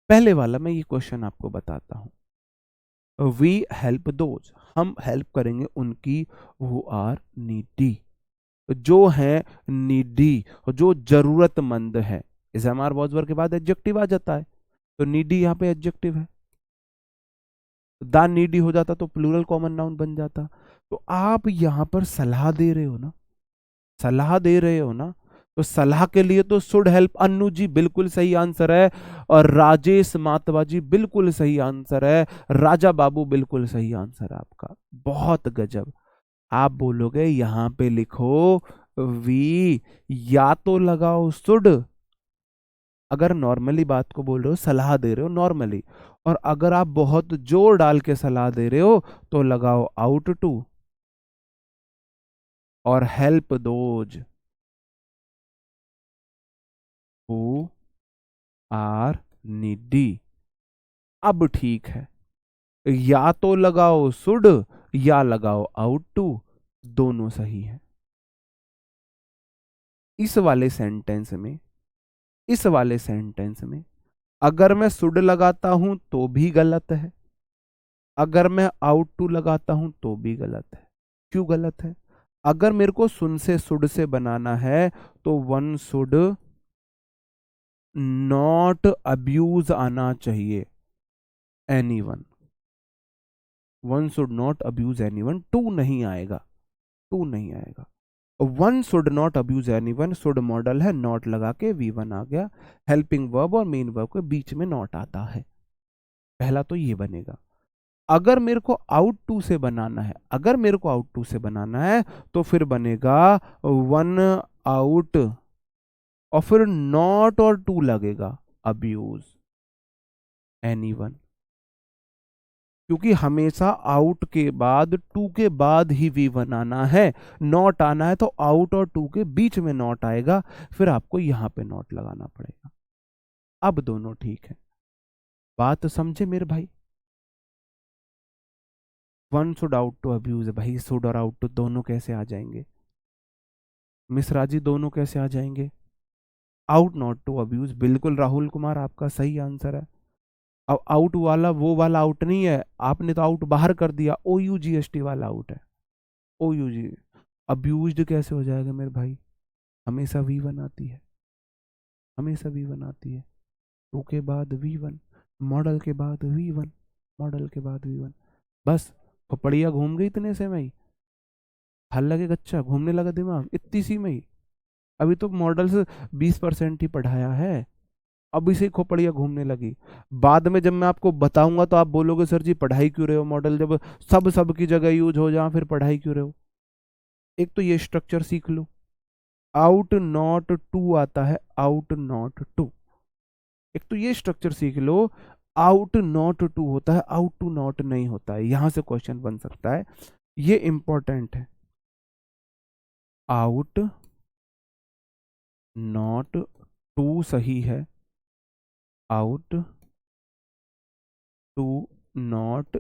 A: पहले वाला मैं ये क्वेश्चन आपको बताता हूं। वी हेल्प दोज, हम हेल्प करेंगे उनकी हु आर नीडी, जो है नीडी, जो जरूरतमंद है। इस एमआर वॉजवर के बाद एडजेक्टिव आ जाता है, तो नीडी यहाँ पे एडजेक्टिव है। द नीडी हो जाता तो प्लूरल कॉमन नाउन बन जाता। तो आप यहां पर सलाह दे रहे हो ना, सलाह दे रहे हो ना, तो सलाह के लिए तो शुड हेल्प। अन्नू जी बिल्कुल सही आंसर है, और राजेश मातवा जी बिल्कुल सही आंसर है, राजा बाबू बिल्कुल सही आंसर है आपका, बहुत गजब। आप बोलोगे यहां पे लिखो वी, या तो लगाओ शुड, अगर नॉर्मली बात को बोल रहे हो, सलाह दे रहे हो नॉर्मली, और अगर आप बहुत जोर डाल के सलाह दे रहे हो तो लगाओ आउट टू और help those who are needy. अब ठीक है, या तो लगाओ शुड या लगाओ आउट टू, दोनों सही है। इस वाले सेंटेंस में, इस वाले सेंटेंस में अगर मैं शुड लगाता हूं तो भी गलत है, अगर मैं आउट टू लगाता हूं तो भी गलत है। क्यों गलत है? अगर मेरे को सुन से शुड से बनाना है तो वन शुड नॉट अब्यूज आना चाहिए anyone, one should not abuse anyone, to नहीं आएगा, टू नहीं आएगा। One should not abuse anyone, should modal है, नॉट लगा के V1 आ गया। हेल्पिंग वर्ब और मेन वर्ब के बीच में नॉट आता है, पहला तो ये बनेगा। अगर मेरे को आउट टू से बनाना है, अगर मेरे को आउट टू से बनाना है तो फिर बनेगा वन आउट और फिर नॉट और टू लगेगा, अब्यूज एनीवन, क्योंकि हमेशा आउट के बाद टू के बाद ही V1 आना है। नॉट आना है तो आउट और टू के बीच में नॉट आएगा, फिर आपको यहां पे नॉट लगाना पड़ेगा। अब दोनों ठीक है, बात समझे मेरे भाई। One should ought to abuse है भाई, शुड और आउट टू दोनों कैसे आ जाएंगे मिश्रा जी, दोनों कैसे आ जाएंगे? आउट नॉट टू अब्यूज, बिल्कुल राहुल कुमार आपका सही आंसर है। अब आउट वाला वो वाला आउट नहीं है, आपने तो आउट बाहर कर दिया, OUGST वाला आउट है, OUG। अब्यूज्ड कैसे हो जाएगा मेरे भाई? हमेशा V1 आती है, हमेशा V1 आती है, टू के बाद V1, मॉडल के बाद V1, मॉडल के बाद V1। बस खोपड़िया घूम गई इतने से में ही, हल लगे गच्चा घूमने लगा दिमाग इतनी सी में ही। अभी तो मॉडल से 20% ही पढ़ाया है, अब इसे खोपड़िया घूमने लगी। बाद में जब मैं आपको बताऊंगा तो आप बोलोगे सर जी पढ़ाई क्यों रहे हो मॉडल, जब सब की जगह यूज हो जाए फिर पढ़ाई क्यों रहे हो। एक तो ये स्ट्रक्चर सीख लो, आउट नॉट टू आता है, आउट नॉट टू। एक तो ये स्ट्रक्चर सीख लो, आउट नॉट टू होता है, आउट टू नॉट नहीं होता है। यहां से क्वेश्चन बन सकता है, ये इंपॉर्टेंट है। आउट नॉट टू सही है, आउट टू नॉट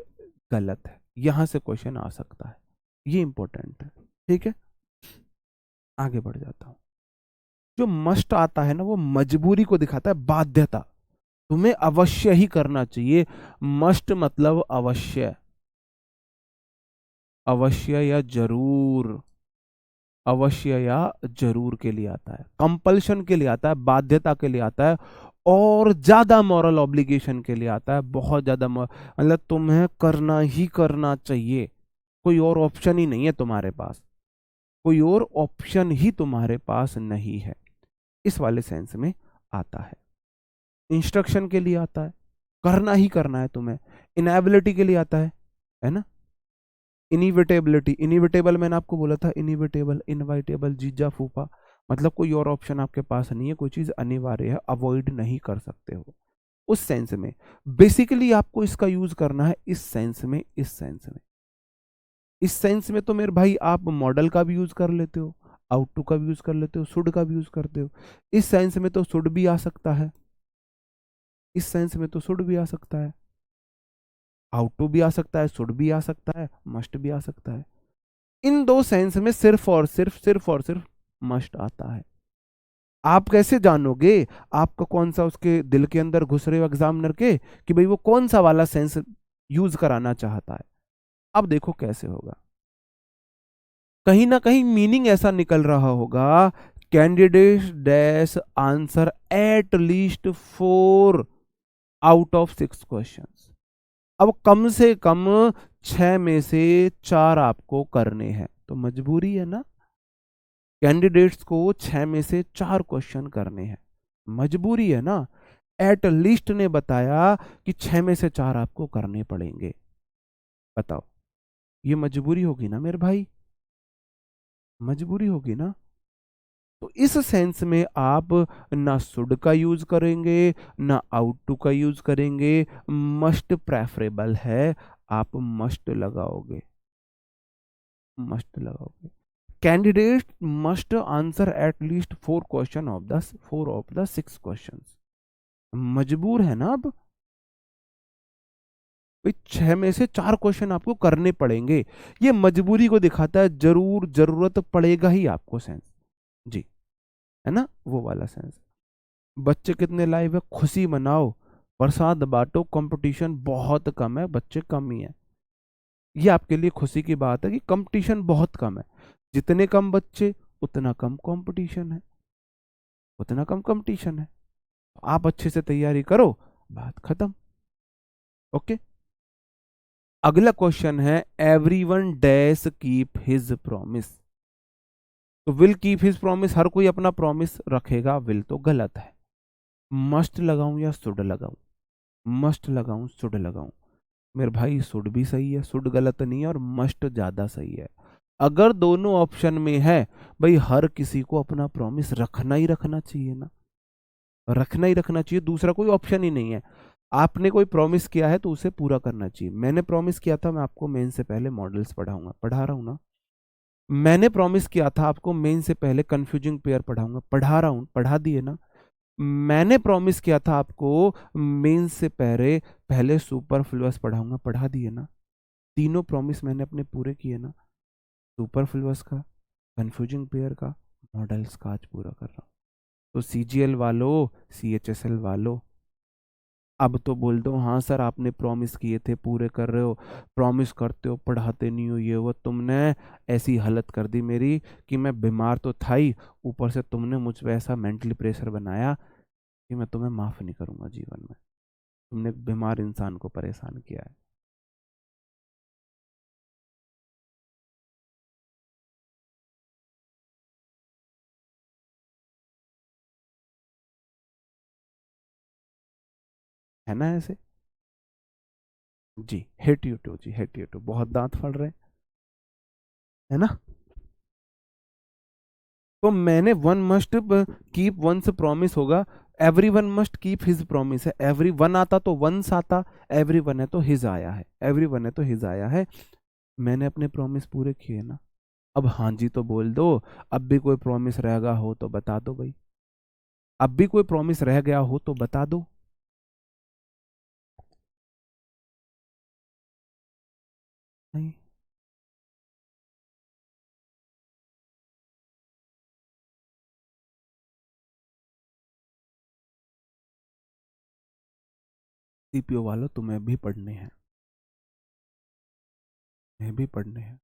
A: गलत है, यहां से क्वेश्चन आ सकता है, ये इंपॉर्टेंट है। ठीक है, आगे बढ़ जाता हूं। जो मस्ट आता है ना, वो मजबूरी को दिखाता है, बाध्यता, तुम्हें अवश्य ही करना चाहिए। मस्ट मतलब अवश्य, अवश्य या जरूर, अवश्य या जरूर के लिए आता है, कंपल्शन के लिए आता है, बाध्यता के लिए आता है, और ज्यादा मॉरल ऑब्लिगेशन के लिए आता है, बहुत ज्यादा मतलब तुम्हें करना ही करना चाहिए, कोई और ऑप्शन ही नहीं है तुम्हारे पास, कोई और ऑप्शन ही तुम्हारे पास नहीं है। इस वाले सेंस में आता है, इंस्ट्रक्शन के लिए आता है, करना ही करना है तुम्हें, इनएबिलिटी के लिए आता है ना, इनिविटेबिलिटी, इनिविटेबल मैंने आपको बोला था, इनिविटेबल, इनवाइटेबल, जीजा फूफा, मतलब कोई और ऑप्शन आपके पास नहीं है, कोई चीज अनिवार्य है, अवॉइड नहीं कर सकते हो, उस सेंस में बेसिकली आपको इसका यूज करना है, इस सेंस में, इस सेंस में, इस सेंस में तो मेरे भाई आप मॉडल का भी यूज कर लेते हो, आउट टू का भी यूज कर लेते हो, शुड का भी यूज करते हो, इस सेंस में तो शुड भी आ सकता है, इस सेंस में तो शुड भी आ सकता है, आउट टू भी आ सकता है, शुड भी आ सकता है, मस्ट भी आ सकता है, इन दो सेंस में सिर्फ और सिर्फ मस्ट आता है। आप कैसे जानोगे आपका कौन सा उसके दिल के अंदर घुस रहे हो एग्जामिनर के, कि भाई वो कौन सा वाला सेंस यूज कराना चाहता है। अब देखो कैसे होगा, कहीं ना कहीं मीनिंग ऐसा निकल रहा होगा, candidate dash answer at least 4 out of 6 questions. अब कम से कम 6 में से 4 आपको करने हैं, तो मजबूरी है ना, कैंडिडेट्स को 6 में से 4 क्वेश्चन करने हैं, मजबूरी है ना, एट लीस्ट ने बताया कि 6 में से 4 आपको करने पड़ेंगे। बताओ, ये मजबूरी होगी ना मेरे भाई, मजबूरी होगी ना। तो इस सेंस में आप ना शुड का यूज करेंगे, ना आउट टू का यूज करेंगे, मस्ट प्रेफरेबल है, आप मस्ट लगाओगे, मस्ट लगाओगे। Candidate must answer at least 4 of the 6 questions, मजबूर है ना। अब 6 में से 4 क्वेश्चन आपको करने पड़ेंगे, ये मजबूरी को दिखाता है, जरूर जरूरत पड़ेगा ही आपको सेंस, जी, है ना, वो वाला सेंस। बच्चे कितने लाइव है, खुशी मनाओ, प्रसाद बांटो, कंपटीशन बहुत कम है, बच्चे कम ही है, ये आपके लिए खुशी की बात है कि कंपटीशन बहुत कम है, जितने कम बच्चे उतना कम कंपटीशन है, उतना कम कंपटीशन है, आप अच्छे से तैयारी करो, बात खत्म। ओके, अगला क्वेश्चन है, everyone dash keep his promise. तो विल कीप हिज प्रॉमिस, हर कोई अपना प्रॉमिस रखेगा, विल तो गलत है, मस्ट लगाऊं या शुड लगाऊं, मस्ट लगाऊं शुड लगाऊं, मेरे भाई शुड भी सही है, शुड गलत नहीं है, और मस्ट ज्यादा सही है। अगर दोनों ऑप्शन में है, भाई हर किसी को अपना प्रॉमिस रखना ही रखना चाहिए ना, रखना ही रखना चाहिए, दूसरा कोई ऑप्शन ही नहीं है। आपने कोई प्रॉमिस किया है तो उसे पूरा करना चाहिए। मैंने प्रॉमिस किया था मैं आपको मेन से पहले मॉडल्स पढ़ाऊंगा, पढ़ा रहा हूं ना, मैंने प्रॉमिस किया था आपको मेन से पहले कंफ्यूजिंग पेयर पढ़ाऊंगा, पढ़ा रहा हूं, पढ़ा दिए ना। मैंने प्रॉमिस किया था आपको मेन से पहले पहले सुपरफ्लुअस पढ़ाऊंगा, पढ़ा दिए ना। तीनों प्रॉमिस मैंने अपने पूरे किए ना, सुपरफ्लुअस का, कंफ्यूजिंग पेयर का, मॉडल्स का आज पूरा कर रहा हूं। तो सीजीएल वालों, सीएचएसएल वालों, अब तो बोल दो हाँ सर आपने प्रॉमिस किए थे पूरे कर रहे हो, प्रॉमिस करते हो पढ़ाते नहीं हो, ये वो, तुमने ऐसी हालत कर दी मेरी कि मैं बीमार तो था ही, ऊपर से तुमने मुझ पे ऐसा मेंटली प्रेशर बनाया कि मैं तुम्हें माफ नहीं करूंगा जीवन में, तुमने एक बीमार इंसान को परेशान किया है ना ऐसे। She hate you too, she hate you too, बहुत दांत फड़ रहे हैं, है ना। तो मैंने one must keep one's promise होगा, every one must keep his promise है, एवरी वन आता तो वंस आता, एवरी वन है तो हिज आया है, एवरी वन है तो हिज आया है, मैंने अपने प्रॉमिस पूरे किए ना। अब हाँ जी तो बोल दो, अब भी कोई प्रॉमिस रह गया हो तो बता दो भाई, अब भी कोई प्रॉमिस रह गया हो तो बता दो। नहीं, सीपीओ वालों तुम्हें भी पढ़ने हैं, तुम्हें भी पढ़ने हैं,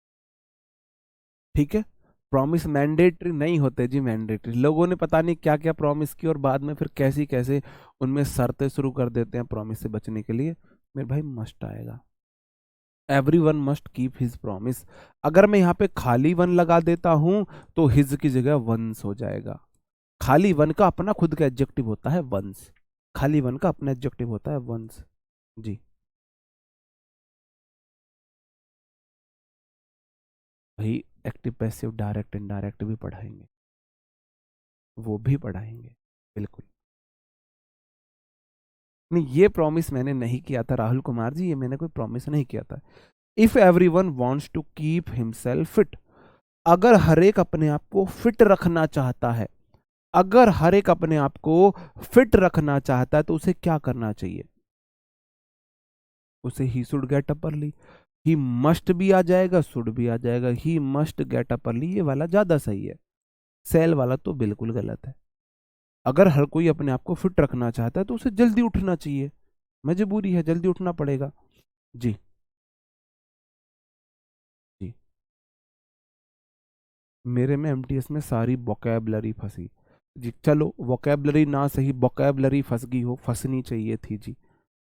A: ठीक है। प्रॉमिस मैंडेटरी नहीं होते जी, मैंडेटरी लोगों ने पता नहीं क्या क्या प्रॉमिस की और बाद में फिर कैसी कैसे उनमें शर्तें शुरू कर देते हैं प्रॉमिस से बचने के लिए। मेरे भाई मस्ट आएगा, every one must keep his promise. अगर मैं यहाँ पे खाली वन लगा देता हूं तो हिज की जगह वंस हो जाएगा, खाली वन का अपना खुद का एडजेक्टिव होता है वंस। खाली वन का अपना एडजेक्टिव होता है वंस। जी भाई, एक्टिव पैसिव डायरेक्ट इनडायरेक्ट भी पढ़ाएंगे, वो भी पढ़ाएंगे, बिल्कुल। नहीं, ये प्रॉमिस मैंने नहीं किया था राहुल कुमार जी, ये मैंने कोई प्रॉमिस नहीं किया था। If every one wants to keep himself fit, अगर हर एक अपने आप को फिट रखना चाहता है, अगर हर एक अपने आप को फिट रखना चाहता है तो उसे क्या करना चाहिए? उसे he should get up early. He must भी आ जाएगा, शुड भी आ जाएगा, he must get up early, ये वाला ज्यादा सही है, सेल वाला तो बिल्कुल गलत है। अगर हर कोई अपने आप को फिट रखना चाहता है तो उसे जल्दी उठना चाहिए, मजबूरी है, जल्दी उठना पड़ेगा। जी जी। मेरे में एमटीएस में सारी वोकैबलरी फंसी। जी चलो, वोकैबलरी ना सही, वोकैबलरी फंस गई हो, फंसनी चाहिए थी जी,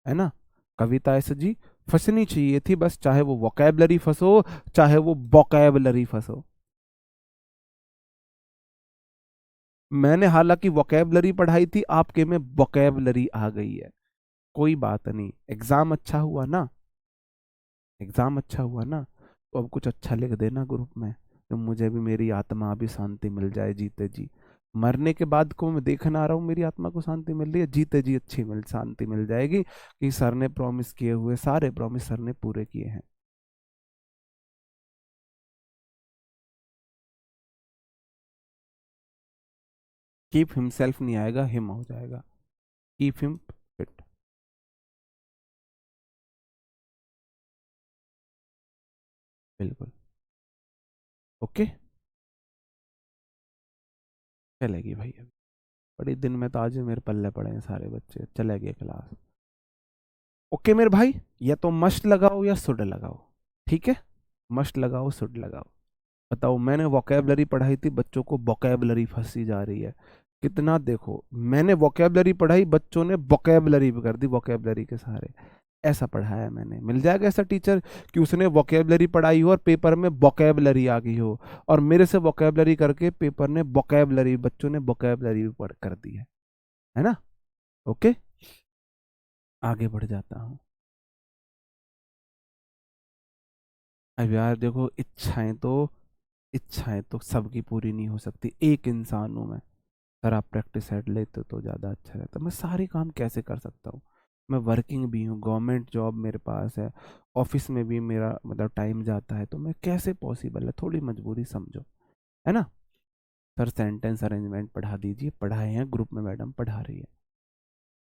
A: है ना? कविता ऐसे जी, फंसनी चाहिए थी बस, चाहे वो वोकैबलरी फंसो, चाहे वो वोकैबलरी फंसो। मैंने हालांकि वोकैबलरी पढ़ाई थी, आपके में वोकैबलरी आ गई है। कोई बात नहीं, एग्जाम अच्छा हुआ ना, एग्जाम अच्छा हुआ ना, तो अब कुछ अच्छा लिख देना ग्रुप में, तो मुझे भी, मेरी आत्मा भी शांति मिल जाए जीते जी। मरने के बाद को मैं देखना आ रहा हूँ, मेरी आत्मा को शांति मिल रही है, जीते जी अच्छी मिल शांति मिल जाएगी कि सर ने प्रॉमिस किए हुए सारे प्रॉमिस सर ने पूरे किए हैं। कीप हिमसेल्फ नहीं आएगा, हिम हो जाएगा, कीप हिम फिट। बिल्कुल। ओके, चलेगी भाई अभी, बड़ी दिन में तो आज मेरे पल्ले पड़े हैं सारे बच्चे, चलेगी क्लास। ओके मेरे भाई, या तो मस्ट लगाओ या शुड लगाओ, ठीक है? मस्ट लगाओ, शुड लगाओ। बताओ, मैंने वोकैबलरी पढ़ाई थी, बच्चों को वोकैबलरी फंसी जा रही है। कितना देखो, मैंने वोकैबलरी पढ़ाई, बच्चों ने वोकैबलरी भी कर दी, वोकैबलरी के सहारे। ऐसा पढ़ाया मैंने, मिल जाएगा ऐसा टीचर कि उसने वोकैबलरी पढ़ाई हो और पेपर में वोकैबलरी आ गई हो, और मेरे से वोकैबलरी करके पेपर ने वोकैबलरी, बच्चों ने वोकैबलरी भी पढ़ कर दी है ना? ओके, आगे बढ़ जाता हूँ। अब यार देखो, इच्छाएं तो सबकी पूरी नहीं हो सकती, एक इंसान हूं मैं। अगर आप प्रैक्टिस सेट लेते तो ज़्यादा अच्छा रहता। मैं सारे काम कैसे कर सकता हूँ? मैं वर्किंग भी हूँ, गवर्नमेंट जॉब मेरे पास है, ऑफिस में भी मेरा मतलब टाइम जाता है, तो मैं कैसे पॉसिबल है? थोड़ी मजबूरी समझो, है ना? सर सेंटेंस अरेंजमेंट पढ़ा दीजिए, पढ़ाए हैं ग्रुप में, मैडम पढ़ा रही है।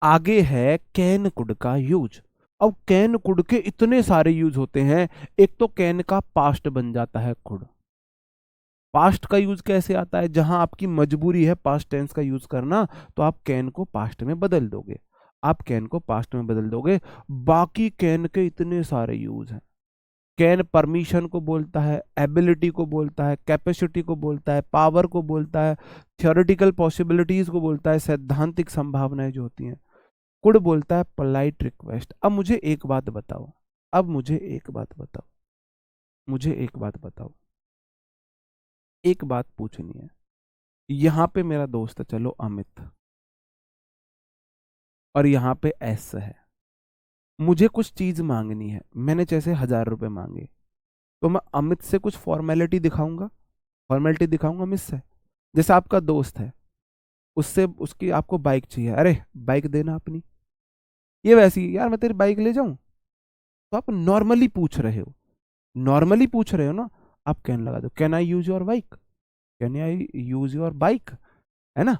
A: आगे है कैन कुड का यूज। अब कैन कुड के इतने सारे यूज होते हैं। एक तो कैन का पास्ट बन जाता है कुड। पास्ट का यूज कैसे आता है? जहां आपकी मजबूरी है पास्ट टेंस का यूज करना, तो आप कैन को पास्ट में बदल दोगे, आप कैन को पास्ट में बदल दोगे। बाकी कैन के इतने सारे यूज हैं। कैन परमिशन को बोलता है, एबिलिटी को बोलता है, कैपेसिटी को बोलता है, पावर को बोलता है, थियोरेटिकल पॉसिबिलिटीज को बोलता है, सैद्धांतिक संभावनाएं जो होती हैं। कुड बोलता है पोलाइट रिक्वेस्ट। अब मुझे एक बात बताओ, अब मुझे एक बात बताओ, मुझे एक बात बताओ, एक बात पूछनी है। यहाँ पे मेरा दोस्त है, चलो अमित, और यहाँ पे एस है। मुझे कुछ चीज मांगनी है, मैंने जैसे 1,000 रुपए मांगे, तो मैं अमित से कुछ फॉर्मेलिटी दिखाऊंगा, फॉर्मेलिटी दिखाऊंगा अमित से। जैसे आपका दोस्त है, उससे उसकी आपको बाइक चाहिए, अरे बाइक देना अपनी, ये वैसी, यार मैं तेरी बाइक ले जाऊं, तो आप नॉर्मली पूछ रहे हो, नॉर्मली पूछ रहे हो ना, आप कैन लगा दो, can I use your bike, can I use your bike, है ना?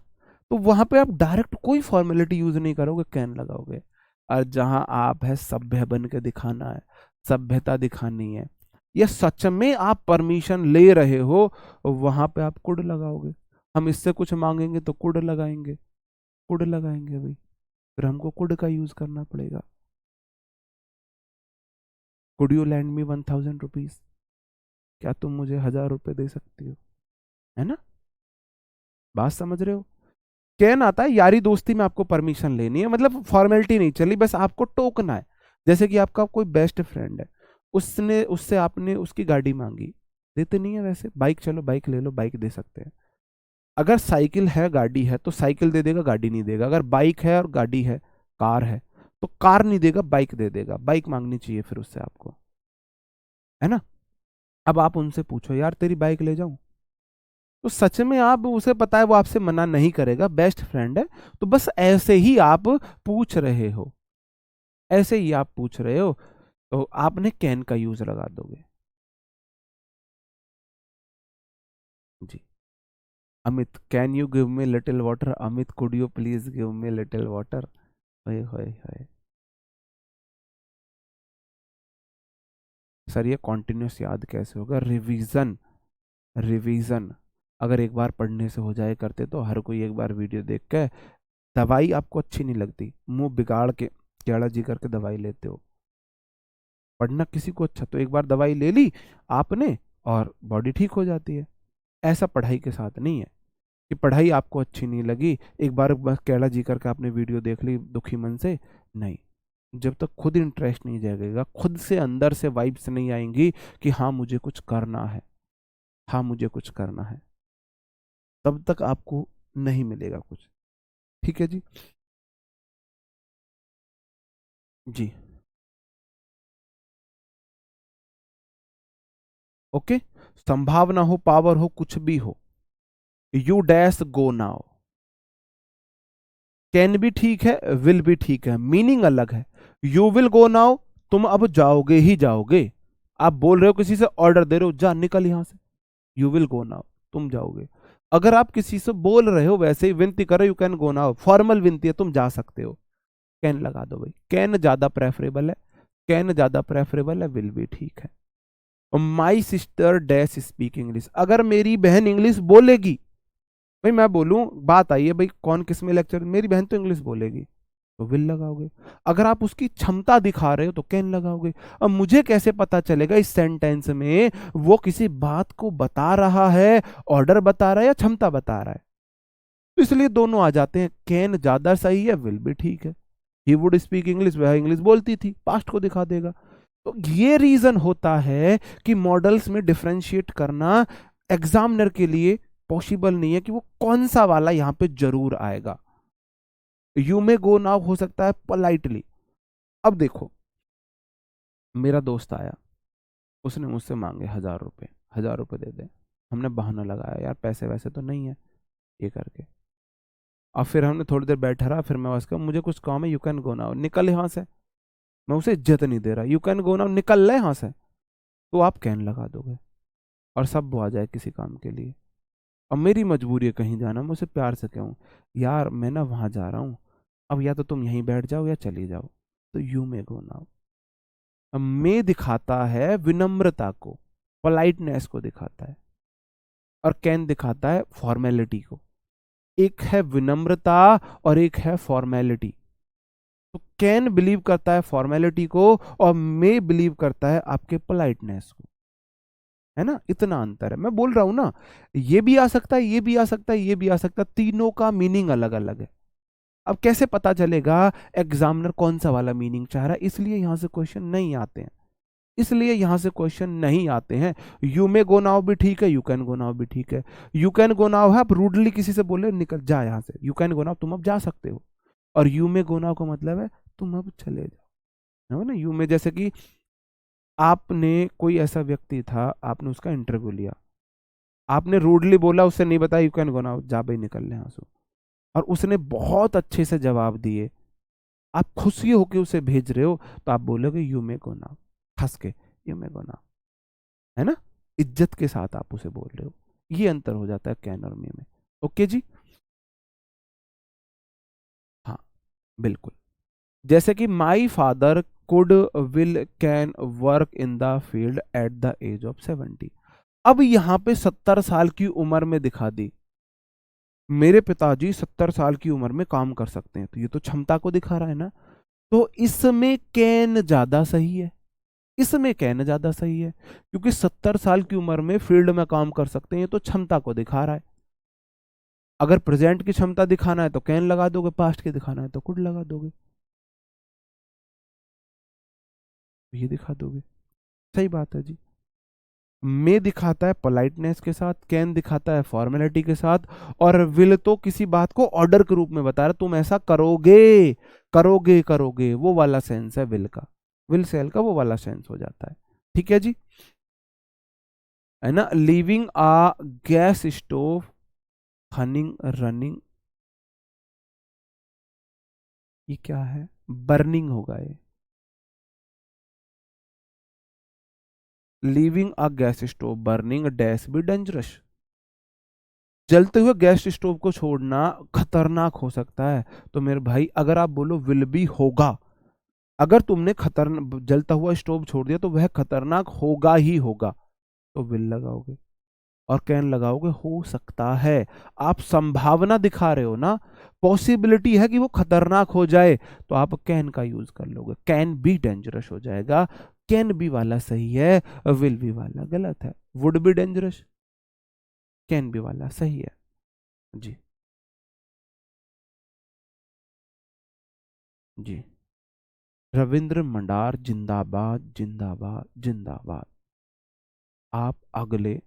A: तो वहां पे आप डायरेक्ट कोई फॉर्मेलिटी यूज नहीं करोगे, कैन लगाओगे। और जहां आप है सभ्य बन के दिखाना है, सभ्यता दिखानी है, या सच में आप परमिशन ले रहे हो, वहां पे आप कुड लगाओगे। हम इससे कुछ मांगेंगे तो कुड लगाएंगे, कुड लगाएंगे भाई, फिर हमको कुड का यूज करना पड़ेगा। Could you land me 1,000 rupees? क्या तुम मुझे 1,000 रुपए दे सकती हो? है ना? बात समझ रहे हो? कैन आता है यारी दोस्ती में, आपको परमिशन लेनी है, मतलब फॉर्मेलिटी नहीं चली, बस आपको टोकना है। जैसे कि आपका कोई बेस्ट फ्रेंड है, उसने उससे आपने उसकी गाड़ी मांगी, देते नहीं है वैसे, बाइक, चलो बाइक ले लो, बाइक दे सकते हैं। अगर साइकिल है गाड़ी है तो साइकिल दे देगा, गाड़ी नहीं देगा। अगर बाइक है और गाड़ी है, कार है, तो कार नहीं देगा, बाइक दे देगा। बाइक मांगनी चाहिए फिर उससे आपको, है ना। अब आप उनसे पूछो यार तेरी बाइक ले जाऊं, तो सच में आप उसे पता है वो आपसे मना नहीं करेगा, बेस्ट फ्रेंड है। तो बस ऐसे ही आप पूछ रहे हो, ऐसे ही आप पूछ रहे हो, तो आपने कैन का यूज लगा दोगे। जी। Amit, can you give me little water? Amit, could you please give me little water? होए होए होए। सर ये कॉन्टिन्यूस याद कैसे होगा? Revision, revision. अगर एक बार पढ़ने से हो जाए करते तो हर कोई एक बार वीडियो देख के, दवाई आपको अच्छी नहीं लगती, मुंह बिगाड़ के केड़ा जी करके दवाई लेते हो। पढ़ना किसी को अच्छा, तो एक बार दवाई ले ली आपने और बॉडी ठीक हो जाती है। ऐसा पढ़ाई के साथ नहीं है कि पढ़ाई आपको अच्छी नहीं लगी, एक बार बस केड़ा जी करके आपने वीडियो देख ली दुखी मन से। नहीं, जब तक खुद इंटरेस्ट नहीं जागेगा, खुद से अंदर से वाइब्स नहीं आएंगी कि हाँ मुझे कुछ करना है, हाँ मुझे कुछ करना है, तब तक आपको नहीं मिलेगा कुछ। ठीक है जी। जी। ओके। संभावना हो, पावर हो, कुछ भी हो, you dash go now. Can भी ठीक है, विल भी ठीक है, मीनिंग अलग है। यू विल गो नाउ, तुम अब जाओगे ही जाओगे। आप बोल रहे हो किसी से, ऑर्डर दे रहे हो जा निकल यहां से, यू विल गो नाउ, तुम जाओगे। अगर आप किसी से बोल रहे हो, वैसे ही विनती कर रहे हो, you can go now, formal विनती है, तुम जा सकते हो, कैन लगा दो भाई। कैन ज्यादा प्रेफरेबल है, कैन ज्यादा प्रेफरेबल है, विल भी ठीक है। My sister dash speak English, अगर मेरी बहन इंग्लिश बोलेगी, भाई मैं बोलूं, बात आई है भाई कौन किस में लेक्चर, मेरी बहन तो इंग्लिश बोलेगी, तो विल लगाओगे। अगर आप उसकी क्षमता दिखा रहे हो तो कैन लगाओगे। अब मुझे कैसे पता चलेगा इस सेंटेंस में वो किसी बात को बता रहा है, ऑर्डर बता रहा है या क्षमता बता रहा है? तो इसलिए दोनों आ जाते हैं, कैन ज्यादा सही है, विल भी ठीक है। ही वुड स्पीक इंग्लिश, वह इंग्लिश बोलती थी, पास्ट को दिखा देगा। तो ये रीजन होता है कि मॉडल्स में डिफरेंशिएट करना एग्जामिनर के लिए पॉसिबल नहीं है कि वो कौन सा वाला यहां पे जरूर आएगा। यू में गो नाउ हो सकता है पोलाइटली। अब देखो, मेरा दोस्त आया, उसने मुझसे मांगे 1,000 रुपए, 1,000 रुपए दे दे। हमने बहाना लगाया यार पैसे वैसे तो नहीं है, ये करके। अब फिर हमने थोड़ी देर बैठा रहा, फिर मैं उसका, मुझे कुछ काम है, यू कैन गो नाउ, निकल यहां से। मैं उसे इज्जत नहीं दे रहा, यू कैन गो नाउ, निकल ले यहां से। तो आप कैन लगा दोगे और सब वो आ जाए किसी काम के लिए। अब मेरी मजबूरी है कहीं जाना, मैं उसे प्यार से कहूँ यार मैं ना वहां जा रहा हूँ, अब या तो तुम यहीं बैठ जाओ या चली जाओ। तो यू मे गो नाउ। अब मे दिखाता है विनम्रता को, पोलाइटनेस को दिखाता है, और कैन दिखाता है फॉर्मेलिटी को। एक है विनम्रता और एक है फॉर्मेलिटी। तो कैन बिलीव करता है फॉर्मेलिटी को और मे बिलीव करता है आपके पोलाइटनेस को, है ना, इतना अंतर है। मैं बोल रहा हूं ना, ये भी आ सकता है, ये भी आ सकता है, ये भी आ सकता है, तीनों का मीनिंग अलग अलग है। अब कैसे पता चलेगा एग्जामिनर कौन सा वाला मीनिंग चाह रहा है? इसलिए यहां से क्वेश्चन नहीं आते हैं, इसलिए यहां से क्वेश्चन नहीं आते हैं। यू मे गो नाउ भी ठीक है, यू कैन गो नाउ भी ठीक है। यू कैन गो नाउ है, आप रूडली किसी से बोले निकल जा यहां से, यू कैन गो नाउ तुम अब जा सकते हो। और यू मे गो नाउ का मतलब है तुम अब चले जाओ, है ना। यू में जैसे कि आपने, कोई ऐसा व्यक्ति था, आपने उसका इंटरव्यू लिया, आपने रूडली बोला, उससे नहीं बताया यू कैन गो नाउ, जा भाई निकल ले यहाँ से, और उसने बहुत अच्छे से जवाब दिए, आप खुशी होकर उसे भेज रहे हो, तो आप बोलोगे यू मे गो नाउ, हंस के, यू मे गो नाउ, है ना, इज्जत के साथ आप उसे बोल रहे हो। ये अंतर हो जाता है कैन और मे में। ओके जी। हाँ, बिल्कुल। जैसे कि my father could will can work in the field at the age of 70। अब यहां पे 70 साल की उम्र में दिखा दी, मेरे पिताजी 70 साल की उम्र में काम कर सकते हैं, तो ये तो क्षमता को दिखा रहा है ना। तो इसमें कैन ज्यादा सही है, इसमें कैन ज्यादा सही है, क्योंकि 70 साल की उम्र में फील्ड में काम कर सकते हैं, ये तो क्षमता को दिखा रहा है। अगर प्रेजेंट की क्षमता दिखाना है तो कैन लगा दोगे, पास्ट की दिखाना है तो कुड लगा दोगे, ये दिखा दोगे। सही बात है जी। मे दिखाता है पोलाइटनेस के साथ, कैन दिखाता है फॉर्मेलिटी के साथ, और विल तो किसी बात को ऑर्डर के रूप में बता रहा, तुम ऐसा करोगे, करोगे करोगे, वो वाला सेंस है विल का, विल सेल का वो वाला सेंस हो जाता है। ठीक है जी, है ना। लीविंग आ गैस स्टोव, हनिंग, रनिंग, ये क्या है, बर्निंग होगा ये। Leaving a gas stove burning dash be dangerous, जलते हुए गैस स्टोव को छोड़ना खतरनाक हो सकता है। तो मेरे भाई अगर आप बोलो विल बी होगा, अगर तुमने जलता हुआ स्टोव छोड़ दिया तो वह खतरनाक होगा ही होगा, तो विल लगाओगे, और कैन लगाओगे हो सकता है। आप संभावना दिखा रहे हो ना, पॉसिबिलिटी है कि वो खतरनाक हो जाए, तो आप कैन का यूज कर लोगे, कैन बी डेंजरस हो जाएगा। कैन बी वाला सही है, विल बी वाला गलत है। Would be dangerous, can be वाला सही है जी। जी, रविंद्र मंडार जिंदाबाद जिंदाबाद जिंदाबाद। आप अगले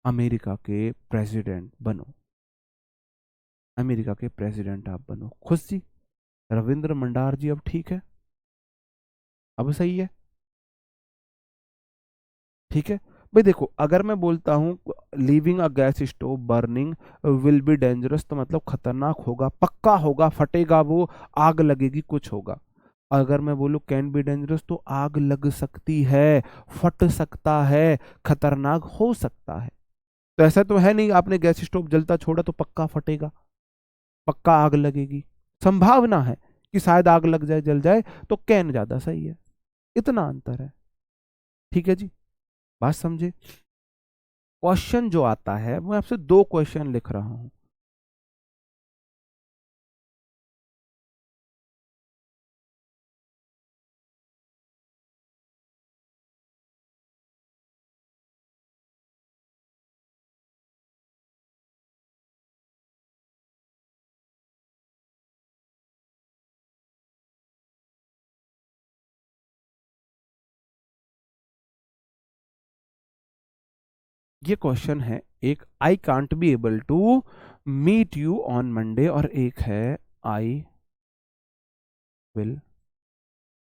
A: अमेरिका के प्रेसिडेंट बनो, अमेरिका के प्रेसिडेंट आप बनो, खुश जी। रविंद्र मंडार जी अब ठीक है, अब सही है, ठीक है। भाई देखो, अगर मैं बोलता हूँ leaving a gas stove burning will be dangerous, तो मतलब खतरनाक होगा, पक्का होगा, फटेगा वो, आग लगेगी, कुछ होगा। अगर मैं बोलूँ कैन बी डेंजरस, तो आग लग सकती है, फट सकता है, खतरनाक हो सकता है। तो ऐसा तो है नहीं आपने गैस स्टोव जलता छोड़ा तो पक्का फटेगा, पक्का आग लगेगी, संभावना है कि शायद आग लग जाए, जल जाए, तो कैन ज्यादा सही है, इतना अंतर है। ठीक है जी, बात समझे। क्वेश्चन जो आता है, मैं आपसे दो क्वेश्चन लिख रहा हूं। ये क्वेश्चन है, एक I can't be able to meet you on Monday, और एक है I will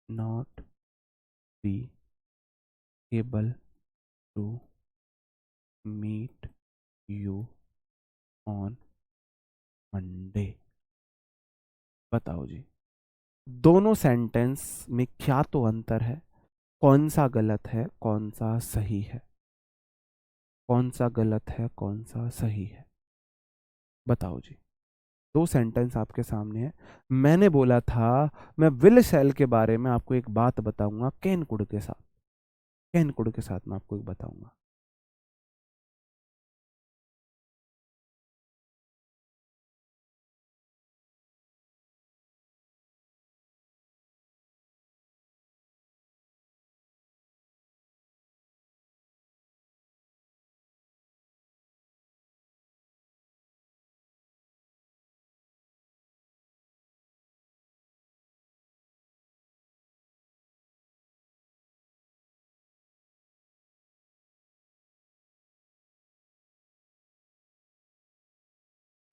A: not be able to meet you on Monday. बताओ जी, दोनों सेंटेंस में क्या तो अंतर है, कौन सा गलत है कौन सा सही है, कौन सा गलत है कौन सा सही है, बताओ जी। दो सेंटेंस आपके सामने है। मैंने बोला था मैं विल सेल के बारे में आपको एक बात बताऊंगा, कैन कुड के साथ, कैन कुड के साथ मैं आपको एक बताऊंगा।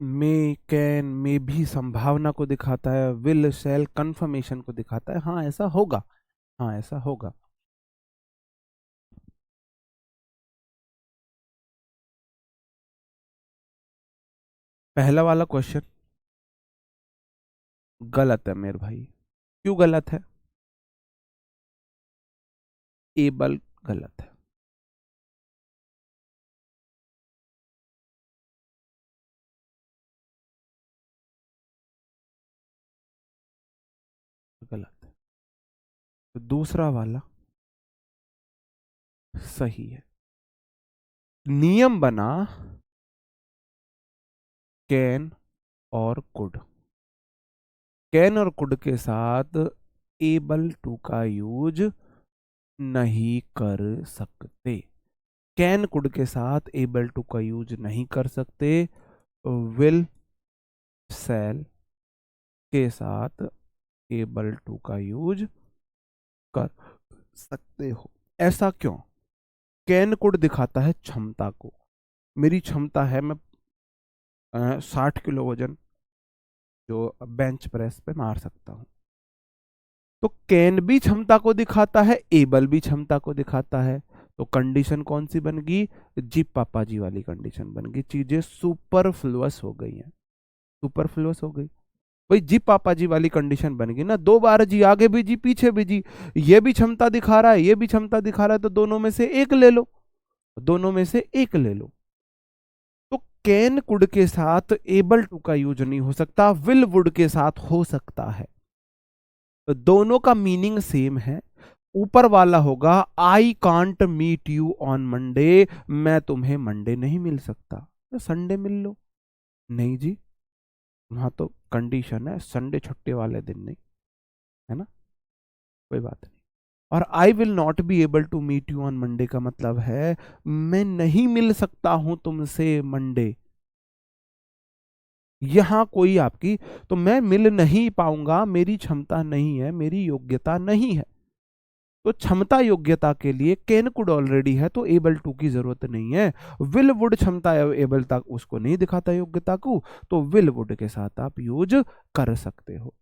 A: मे, कैन, मे भी संभावना को दिखाता है, विल सेल कंफर्मेशन को दिखाता है, हाँ ऐसा होगा, हाँ ऐसा होगा। पहला वाला क्वेश्चन गलत है मेरे भाई। क्यों गलत है, एबल गलत है, गलत है। तो दूसरा वाला सही है। नियम बना कैन और कुड, कैन और कुड के साथ एबल टू का यूज नहीं कर सकते, कैन कुड के साथ एबल टू का यूज नहीं कर सकते, विल सेल के साथ एबल टू का यूज कर सकते हो। ऐसा क्यों, कैन कुड दिखाता है क्षमता को। मेरी क्षमता है मैं 60 किलो वजन जो बेंच प्रेस पे मार सकता हूं। तो कैन भी क्षमता को दिखाता है, एबल भी क्षमता को दिखाता है। तो कंडीशन कौन सी बन गई? जी पापा जी वाली कंडीशन बन गई। चीजें सुपरफ्लुअस हो गई हैं, सुपरफ्लुअस हो गई। भाई जी पापा जी वाली कंडीशन बन गई ना, 2 बार जी, आगे भी जी पीछे भी जी, ये भी क्षमता दिखा रहा है ये भी क्षमता दिखा रहा है, तो दोनों में से एक ले लो, दोनों में से एक ले लो। तो कैन कुड के साथ एबल टू का यूज नहीं हो सकता, विल वुड के साथ हो सकता है। तो दोनों का मीनिंग सेम है। ऊपर वाला होगा I can't meet you on Monday, मैं तुम्हें मंडे नहीं मिल सकता, तो संडे मिल लो। नहीं जी, वहां तो कंडीशन है संडे छुट्टी वाले दिन नहीं, है ना, कोई बात नहीं। और I will not be able to meet you on Monday का मतलब है मैं नहीं मिल सकता हूं तुमसे मंडे। यहां कोई आपकी, तो मैं मिल नहीं पाऊंगा, मेरी क्षमता नहीं है, मेरी योग्यता नहीं है। तो क्षमता योग्यता के लिए कैन कुड ऑलरेडी है, तो एबल टू की जरूरत नहीं है। विल वुड क्षमता एबल तक उसको नहीं दिखाता योग्यता को, तो विल वुड के साथ आप यूज कर सकते हो।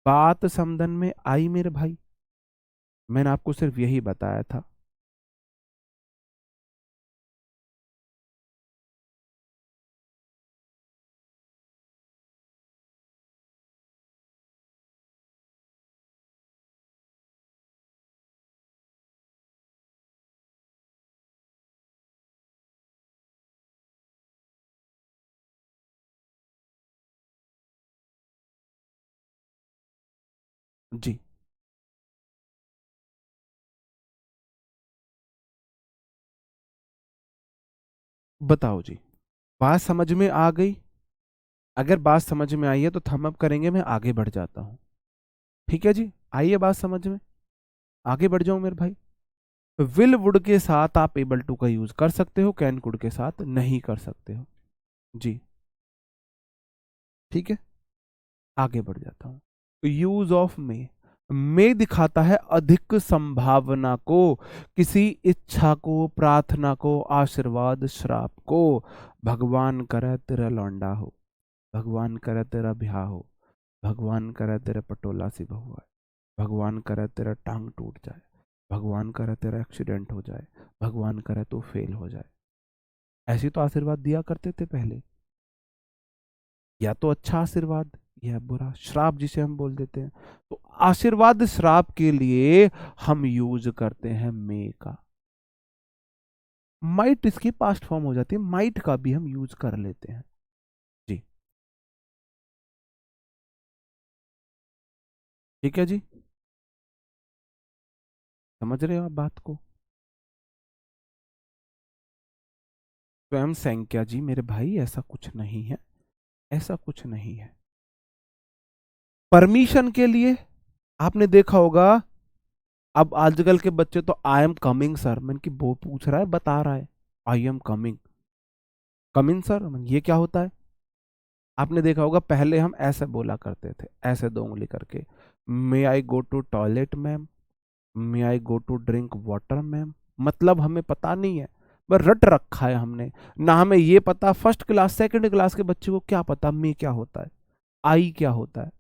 A: बात समझन में आई मेरे भाई? मैंने आपको सिर्फ यही बताया था। जी बताओ जी, बात समझ में आ गई? अगर बात समझ में आई है तो थम अप करेंगे, मैं आगे बढ़ जाता हूं। ठीक है जी, आइए बात समझ में, आगे बढ़ जाऊं मेरे भाई। विल वुड के साथ आप एबल टू का यूज कर सकते हो, कैन कुड के साथ नहीं कर सकते हो। जी ठीक है, आगे बढ़ जाता हूं। यूज ऑफ मे दिखाता है अधिक संभावना को, किसी इच्छा को, प्रार्थना को, आशीर्वाद, श्राप को। भगवान करे तेरा लौंडा हो, भगवान करे तेरा ब्याह हो, भगवान करे तेरे पटोला सी बहू आए, भगवान करे तेरा टांग टूट जाए, भगवान करे तेरा एक्सीडेंट हो जाए, भगवान करे तू फेल हो जाए। ऐसी तो आशीर्वाद दिया करते थे पहले। या तो अच्छा आशीर्वाद या बुरा श्राप जिसे हम बोल देते हैं। तो आशीर्वाद श्राप के लिए हम यूज करते हैं मे का। माइट इसकी पास्ट फॉर्म हो जाती है, माइट का भी हम यूज कर लेते हैं। जी ठीक है जी, समझ रहे हो आप बात को? स्वयं संज्ञा जी मेरे भाई, ऐसा कुछ नहीं है, ऐसा कुछ नहीं है। परमिशन के लिए आपने देखा होगा, अब आजकल के बच्चे तो आई एम कमिंग सर, मैंने कि वो पूछ रहा है बता रहा है, I am coming, coming sir, ये क्या होता है? आपने देखा होगा पहले हम ऐसे बोला करते थे, ऐसे 2 उंगली करके, may I go to toilet ma'am, may I go to drink water ma'am. मतलब हमें पता नहीं है, बस रट रखा है हमने। ना हमें ये पता फर्स्ट क्लास सेकंड क्लास के बच्चे को क्या पता मे क्या होता है, आई क्या होता है।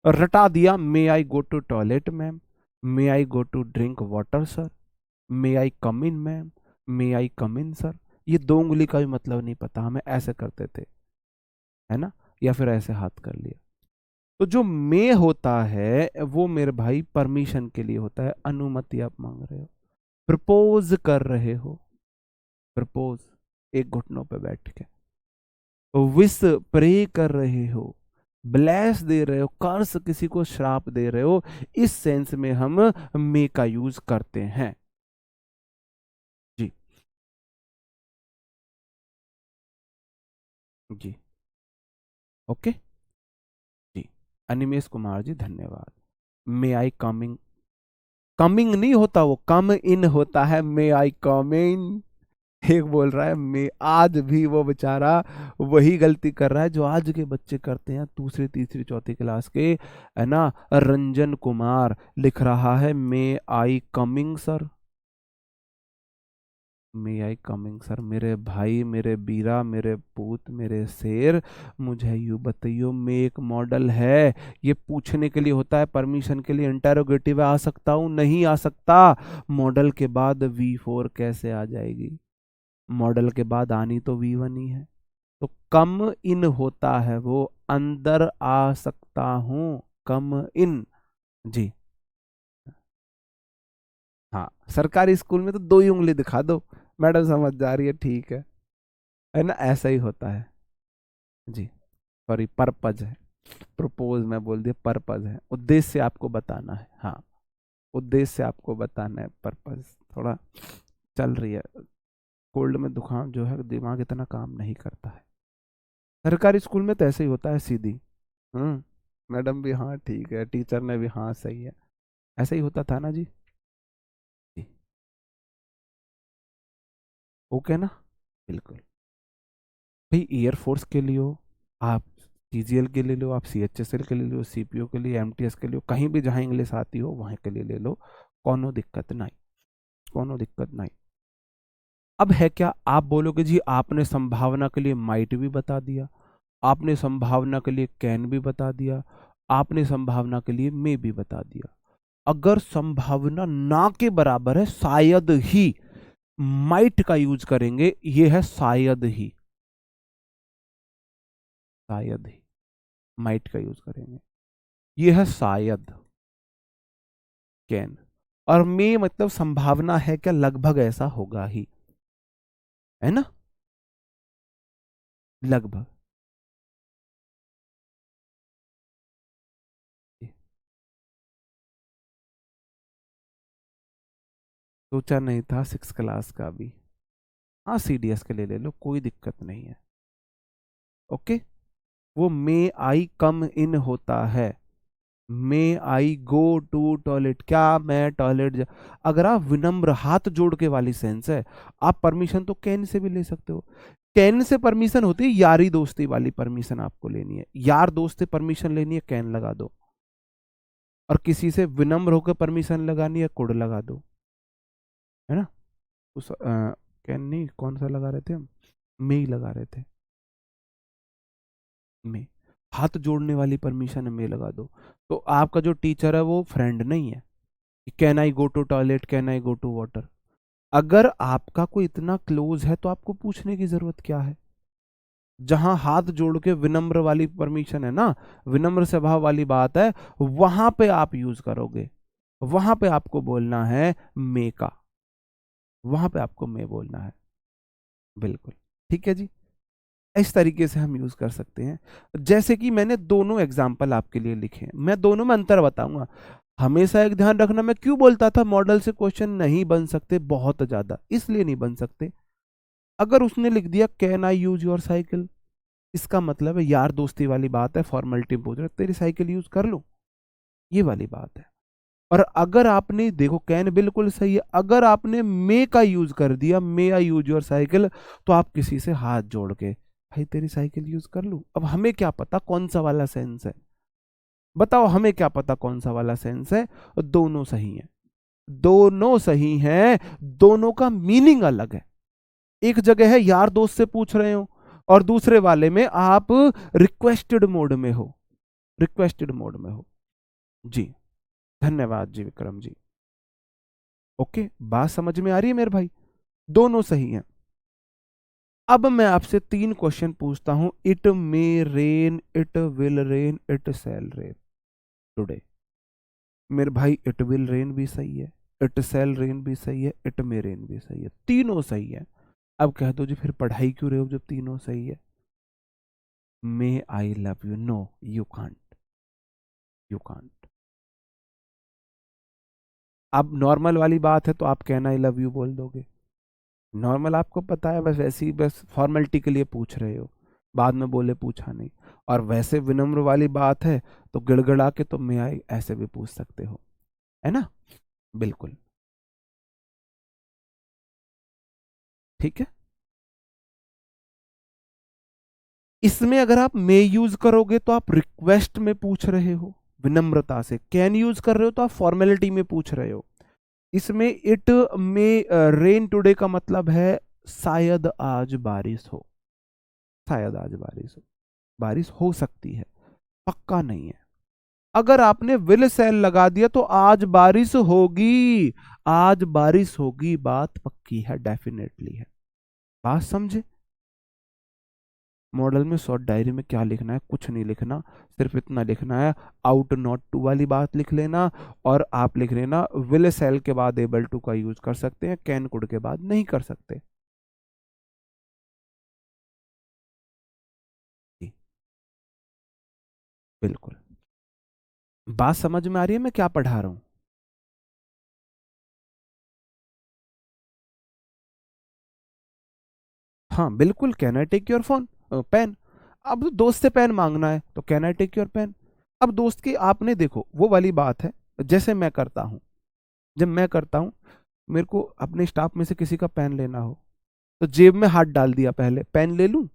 A: रटा दिया, may I go to toilet ma'am, may I go to drink water sir, may I come in ma'am, may I come in sir. ये 2 उंगली का भी मतलब नहीं पता, हमें ऐसे करते थे, है ना, या फिर ऐसे हाथ कर लिया। तो जो मे होता है वो मेरे भाई परमिशन के लिए होता है, अनुमति आप मांग रहे हो, प्रपोज कर रहे हो, प्रपोज, एक घुटनों पे बैठ के, विश प्रे कर रहे हो, ब्लेस दे रहे हो, कर्स किसी को श्राप दे रहे हो, इस सेंस में हम मे का यूज करते हैं। जी जी ओके जी, अनिमेश कुमार जी धन्यवाद। मे आई कमिंग, कमिंग नहीं होता, वो कम इन होता है, मे आई कम इन। एक बोल रहा है मैं, आज भी वो बेचारा वही गलती कर रहा है जो आज के बच्चे करते हैं, दूसरी तीसरी चौथी क्लास के, है ना। रंजन कुमार लिख रहा है may I coming sir, may I coming sir, मेरे भाई, मेरे बीरा, मेरे पूत, मेरे शेर, मुझे यू बताइयो, मे एक मॉडल है, ये पूछने के लिए होता है, परमिशन के लिए इंटरोगेटिव आ सकता हूँ, नहीं आ सकता। मॉडल के बाद V4 कैसे आ जाएगी? मॉडल के बाद आनी तो V1 ही है। तो कम इन होता है वो अंदर आ सकता हूँ, कम इन। जी हाँ, सरकारी स्कूल में तो दो ही उंगली दिखा दो, मैडम समझ जा रही है, ठीक है ना, ऐसा ही होता है। जी सॉरी, पर्पज है, प्रपोज मैं बोल दिया, पर्पज है, उद्देश्य आपको बताना है। हाँ, उद्देश्य आपको बताना है, पर्पज। थोड़ा चल रही है कोल्ड में, जुकाम जो है, दिमाग इतना काम नहीं करता है। सरकारी स्कूल में तो ऐसे ही होता है, सीधी। हम्म। मैडम भी हाँ ठीक है, टीचर ने भी हाँ सही है, ऐसा ही होता था ना जी। जी, ओके ना, बिल्कुल। भाई एयरफोर्स के लिए हो, आप सीजीएल के लिए लो, आप सीएचएसएल के लिए लो, सीपीओ के लिए, एमटीएस के लिए, कहीं भी जहाँ इंग्लिश आती हो वहाँ के लिए ले लो, कोनो दिक्कत नहीं, कोनो दिक्कत नहीं। अब है क्या, आप बोलोगे जी आपने संभावना के लिए माइट भी बता दिया, आपने संभावना के लिए कैन भी बता दिया, आपने संभावना के लिए मे भी बता दिया। अगर संभावना ना के बराबर है, शायद ही माइट का यूज करेंगे, ये है शायद ही, शायद ही माइट का यूज करेंगे, ये है शायद। कैन और मे मतलब संभावना है क्या, लगभग ऐसा होगा ही, है ना, लगभग। सोचा नहीं था 6 क्लास का भी। हाँ, सीडीएस के लिए ले लो, कोई दिक्कत नहीं है। ओके, वो मे आई कम इन होता है, may I go to toilet, क्या मैं टॉयलेट अगर आप विनम्र हाथ जोड़ के वाली सेंस है, आप परमिशन तो कैन से भी ले सकते हो। कैन से परमिशन होती है, यारी दोस्ती वाली परमिशन आपको लेनी है, यार दोस्त से परमिशन लेनी है, कैन लगा दो। और किसी से विनम्र होकर परमिशन लगानी है, कुड लगा दो, है ना। उस कैन नहीं, कौन सा लगा रहे थे हम, मे ही लगा रहे थे, मे। हाथ जोड़ने वाली परमिशन है, मे लगा दो। तो आपका जो टीचर है वो फ्रेंड नहीं है, can I go to toilet, can I go to water. अगर आपका कोई इतना क्लोज है तो आपको पूछने की जरूरत क्या है। जहां हाथ जोड़ के विनम्र वाली परमिशन है ना, विनम्र स्वभाव वाली बात है, वहां पे आप यूज करोगे, वहां पे आपको बोलना है मे का, वहां पे आपको मे बोलना है, बिल्कुल। ठीक है जी, इस तरीके से हम यूज कर सकते हैं। जैसे कि मैंने दोनों एग्जाम्पल आपके लिए लिखे हैं, मैं दोनों में अंतर बताऊंगा। हमेशा एक ध्यान रखना, मैं क्यों बोलता था मॉडल से क्वेश्चन नहीं बन सकते, बहुत ज्यादा इसलिए नहीं बन सकते। अगर उसने लिख दिया can I use your cycle, इसका मतलब है यार दोस्ती वाली बात है, फॉर्मेलिटी पूछ रहे, तेरी साइकिल यूज कर लो, ये वाली बात है। और अगर आपने देखो, कैन बिल्कुल सही है, अगर आपने मे का यूज कर दिया, may I use your cycle, तो आप किसी से हाथ जोड़ के भाई तेरी साइकिल यूज कर लूं। अब हमें क्या पता कौन सा वाला सेंस है, बताओ, हमें क्या पता कौन सा वाला सेंस है। दोनों सही है, दोनों सही हैं, दोनों का मीनिंग अलग है। एक जगह है यार दोस्त से पूछ रहे हो, और दूसरे वाले में आप रिक्वेस्टेड मोड में हो, रिक्वेस्टेड मोड में हो। जी, धन्यवाद जी विक्रम जी। ओके, बात समझ में आ रही है मेरे भाई, दोनों सही हैं। अब मैं आपसे 3 क्वेश्चन पूछता हूं, it may rain, it will rain, it shall rain today. मेरे भाई इट विल रेन भी सही है, इट शैल रेन भी सही है, इट मे रेन भी सही है, तीनों सही है। अब कह दो जी फिर पढ़ाई क्यों रहे हो जब तीनों सही है। May I love you, no you can't, you can't. अब नॉर्मल वाली बात है तो आप कहना आई लव यू बोल दोगे, नॉर्मल आपको पता है, बस वैसे ही, बस फॉर्मेलिटी के लिए पूछ रहे हो, बाद में बोले पूछा नहीं। और वैसे विनम्र वाली बात है तो गिड़गिड़ा के तो मैं आई ऐसे भी पूछ सकते हो, है ना, बिल्कुल। ठीक है, इसमें अगर आप मे यूज करोगे तो आप रिक्वेस्ट में पूछ रहे हो विनम्रता से, कैन यूज कर रहे हो तो आप फॉर्मेलिटी में पूछ रहे हो। इसमें इट में रेन टुडे का मतलब है शायद आज बारिश हो, शायद आज बारिश हो, बारिश हो सकती है, पक्का नहीं है। अगर आपने विल सेल लगा दिया तो आज बारिश होगी, आज बारिश होगी, बात पक्की है, डेफिनेटली है। बात समझे? मॉडल में शॉर्ट डायरी में क्या लिखना है, कुछ नहीं लिखना, सिर्फ इतना लिखना है, आउट नॉट टू वाली बात लिख लेना, और आप लिख लेना विल सेल के बाद एबल टू का यूज कर सकते हैं, कैन कुड के बाद नहीं कर सकते। जी, बिल्कुल। बात समझ में आ रही है मैं क्या पढ़ा रहा हूं? हाँ बिल्कुल, can I take your phone, pen. अब दोस्त से पेन मांगना है तो can I take your pen. अब दोस्त की आपने देखो वो वाली बात है, जैसे मैं करता हूँ, जब मैं करता हूँ, मेरे को अपने स्टाफ में से किसी का पेन लेना हो तो जेब में हाथ डाल दिया, पहले पेन ले लूं,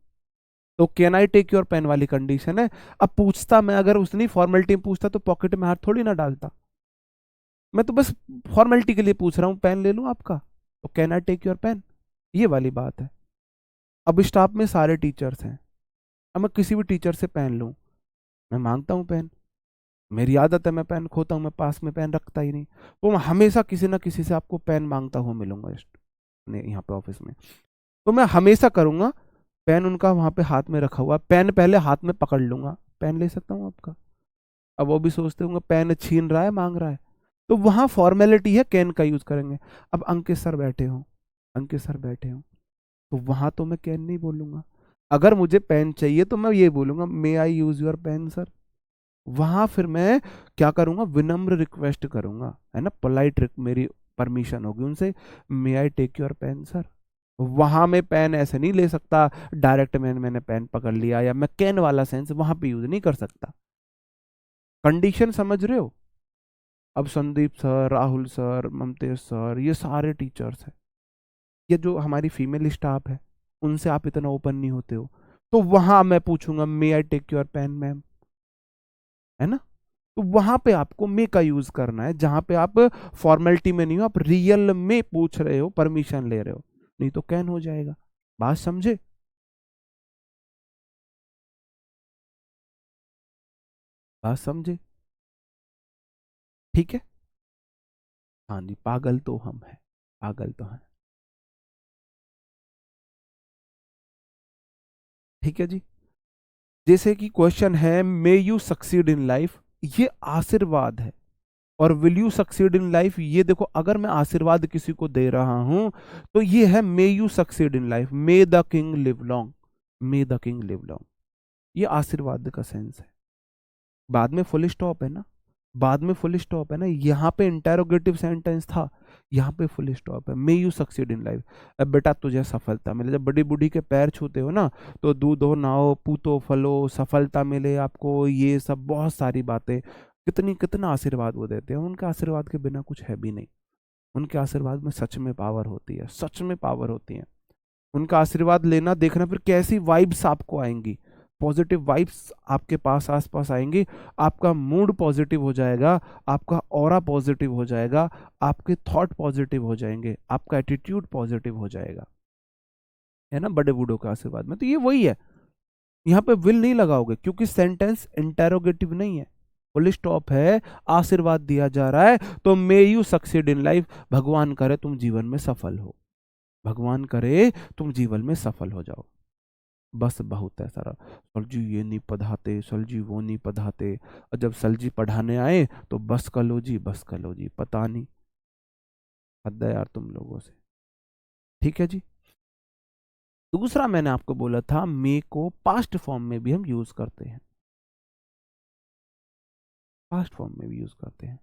A: तो can I take your pen वाली कंडीशन है। अब पूछता मैं, अगर उसने फॉर्मेलिटी में पूछता तो पॉकेट में हाथ थोड़ी ना डालता, मैं तो बस फॉर्मेलिटी के लिए पूछ रहा हूँ, पेन ले लूं आपका, तो can I take your pen, ये वाली बात है। अब स्टाफ में सारे टीचर्स हैं, अब मैं किसी भी टीचर से पेन लूं, मैं मांगता हूँ पेन, मेरी आदत है, मैं पेन खोता हूँ, मैं पास में पेन रखता ही नहीं, तो मैं हमेशा किसी ना किसी से आपको पेन मांगता हुआ मिलूंगा यहाँ पे ऑफिस में। तो मैं हमेशा करूंगा, पेन उनका वहां पे हाथ में रखा हुआ, पेन पहले हाथ में पकड़ लूंगा, पेन ले सकता हूँ आपका। अब वो भी सोचते होंगे पेन छीन रहा है, मांग रहा है, तो वहां फॉर्मेलिटी है, कैन का यूज करेंगे। अब अंकित सर बैठे हो, अंकित सर बैठे हो, तो वहां तो मैं कैन नहीं बोलूंगा, अगर मुझे पेन चाहिए तो मैं ये बोलूंगा मे आई यूज योर पेन सर। वहां फिर मैं क्या करूंगा, विनम्र रिक्वेस्ट करूंगा, है ना, पोलाइट मेरी परमिशन होगी उनसे, may I take your pen sir. वहां में पेन ऐसे नहीं ले सकता डायरेक्ट, मैंने पेन पकड़ लिया, या मैं कैन वाला सेंस वहां पे यूज नहीं कर सकता। कंडीशन समझ रहे हो? अब Sandeep sir, Rahul sir, Mamtej sir, ये सारे टीचर्स हैं, ये जो हमारी फीमेल स्टाफ है, उनसे आप इतना ओपन नहीं होते हो, तो वहां मैं पूछूंगा may I take your pen ma'am, है ना। तो वहां पे आपको मे का यूज करना है, जहां पे आप फॉर्मेलिटी में नहीं हो, आप रियल में पूछ रहे हो, परमिशन ले रहे हो, नहीं तो कैन हो जाएगा। बात समझे? बात समझे? ठीक है। हाँ जी, पागल तो हम हैं, पागल तो हैं। ठीक है जी। जैसे कि क्वेश्चन है, may you succeed in life, ये आशीर्वाद है, और will you succeed in life, ये देखो अगर मैं आशीर्वाद किसी को दे रहा हूं तो ये है may you succeed in life, may the king live long, may the king live long, ये आशीर्वाद का सेंस है। बाद में फुल स्टॉप है ना, बाद में फुल स्टॉप है ना, यहाँ पे इंटेरोगेटिव सेंटेंस था, यहाँ पे फुल स्टॉप है, may you succeed in life. अब बेटा तुझे सफलता मिले, जब बड़ी बूढ़ी के पैर छूते हो ना, तो दूध हो नाओ पूतो फलो, सफलता मिले आपको, ये सब बहुत सारी बातें, कितनी कितना आशीर्वाद वो देते हैं, उनके आशीर्वाद के बिना कुछ है भी नहीं, उनके आशीर्वाद में सच में पावर होती है, सच में पावर होती है। उनका आशीर्वाद लेना, देखना फिर कैसी वाइब्स आपको आएंगी, पॉजिटिव वाइब्स आपके पास आसपास आएंगी, आपका मूड पॉजिटिव हो जाएगा, आपका ऑरा पॉजिटिव हो जाएगा, आपके थॉट पॉजिटिव हो जाएंगे, आपका एटीट्यूड पॉजिटिव हो जाएगा, है ना, बड़े बूढ़ों के आशीर्वाद में। तो ये वही है, यहाँ पे विल नहीं लगाओगे क्योंकि सेंटेंस इंटेरोगेटिव नहीं है, फुल स्टॉप है, आशीर्वाद दिया जा रहा है, तो may you succeed in life, भगवान करे तुम जीवन में सफल हो, भगवान करे तुम जीवन में सफल हो जाओ, बस बहुत है सारा। सर जी ये नहीं पढ़ाते, सर जी वो नहीं पढ़ाते, और जब सर जी पढ़ाने आए तो बस कर लो जी, बस कर लो जी, पता नहीं, हद है यार तुम लोगों से। ठीक है जी। दूसरा मैंने आपको बोला था, मे को पास्ट फॉर्म में भी हम यूज करते हैं, पास्ट फॉर्म में भी यूज करते हैं।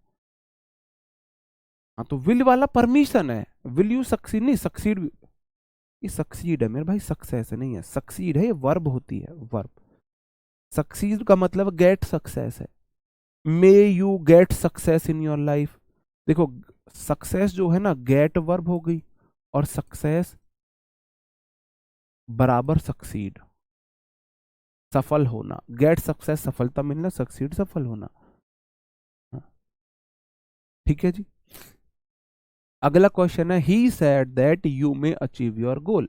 A: हाँ तो विल वाला परमिशन है, विल यू सक्सीड नहीं, सक्सीड, ये सक्सीड है मेरे भाई, सक्सेस नहीं है, सक्सीड है, ये वर्ब होती है, वर्ब। सक्सीड का मतलब गेट सक्सेस है, may you get success in your life. देखो सक्सेस जो है ना, गेट वर्ब हो गई, और सक्सेस बराबर सक्सीड, सफल होना, गेट सक्सेस सफलता मिलना, सक्सीड सफल होना। हाँ, ठीक है जी। अगला क्वेश्चन है, ही said that you may achieve your goal.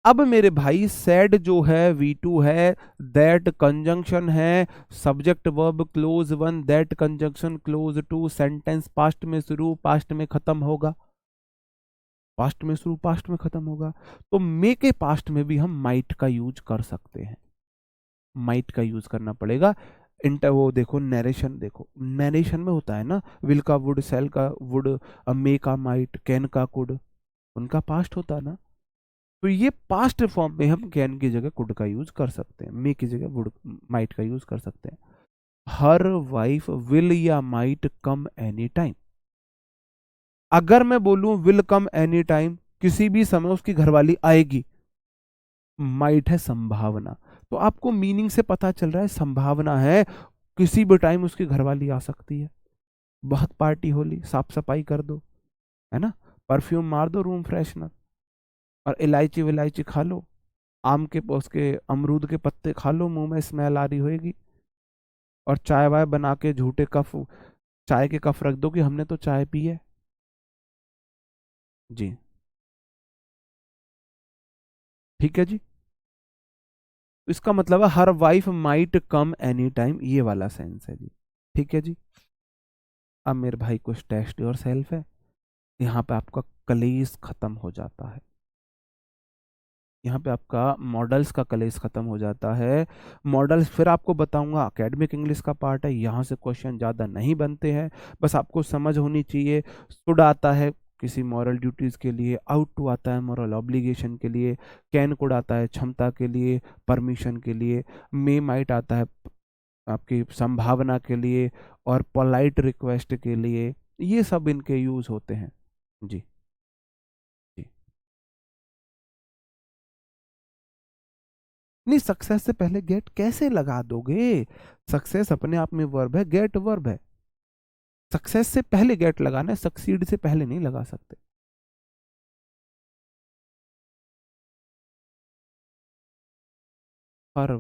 A: अब मेरे भाई सेड जो है V2 है, दैट कंजंक्शन है, subject verb close 1, that conjunction close 2, sentence past में शुरू पास्ट में खत्म होगा, पास्ट में शुरू पास्ट में खत्म होगा। तो मे के पास्ट में भी हम माइट का यूज कर सकते हैं, माइट का यूज करना पड़ेगा। इंटर वो देखो, नरेशन देखो, नरेशन में होता है ना, विल का वुड, सेल का वुड, मे का माइट, कैन का कुड, उनका पास्ट होता है ना। तो ये पास्ट फॉर्म में हम कैन की जगह कुड का यूज कर सकते हैं, मे की जगह वुड माइट का यूज कर सकते हैं। हर वाइफ विल या माइट कम एनी टाइम। अगर मैं बोलूं विल कम एनी टाइम, किसी भी समय उसकी घरवाली आएगी, माइट है संभावना। तो आपको मीनिंग से पता चल रहा है संभावना है, किसी भी टाइम उसकी घरवाली आ सकती है। बहुत पार्टी होली, साफ सफाई कर दो, है ना, परफ्यूम मार दो, रूम फ्रेशनर, और इलायची विलायची खा लो, आम के उसके अमरूद के पत्ते खा लो, मुंह में स्मेल आ रही होगी, और चाय वाय बना के झूठे कफ, चाय के कफ रख दो कि हमने तो चाय पी है। जी ठीक है जी। इसका मतलब है हर wife might come any time, ये वाला सेंस है जी। ठीक है जी। अब मेरे भाई कुछ टेस्ट योर सेल्फ है, यहाँ पे आपका कलेश खत्म हो जाता है, यहाँ पे आपका मॉडल्स का कलेश खत्म हो जाता है। मॉडल्स फिर आपको बताऊंगा, एकेडमिक इंग्लिश का पार्ट है, यहाँ से क्वेश्चन ज़्यादा नहीं बनते हैं, बस आपको समझ होनी चाहिए। शुड आता है किसी मॉरल ड्यूटीज़ के लिए, आउट टू आता है मॉरल ऑब्लिगेशन के लिए, कैन कुड आता है क्षमता के लिए, परमिशन के लिए, मे माइट आता है आपकी संभावना के लिए, और पोलाइट रिक्वेस्ट के लिए, ये सब इनके यूज़ होते हैं। जी जी। नहीं, सक्सेस से पहले गेट कैसे लगा दोगे? सक्सेस अपने आप में वर्ब है, गेट वर्ब है। सक्सेस से पहले गेट लगाना है, सक्सीड से पहले नहीं लगा सकते। हर,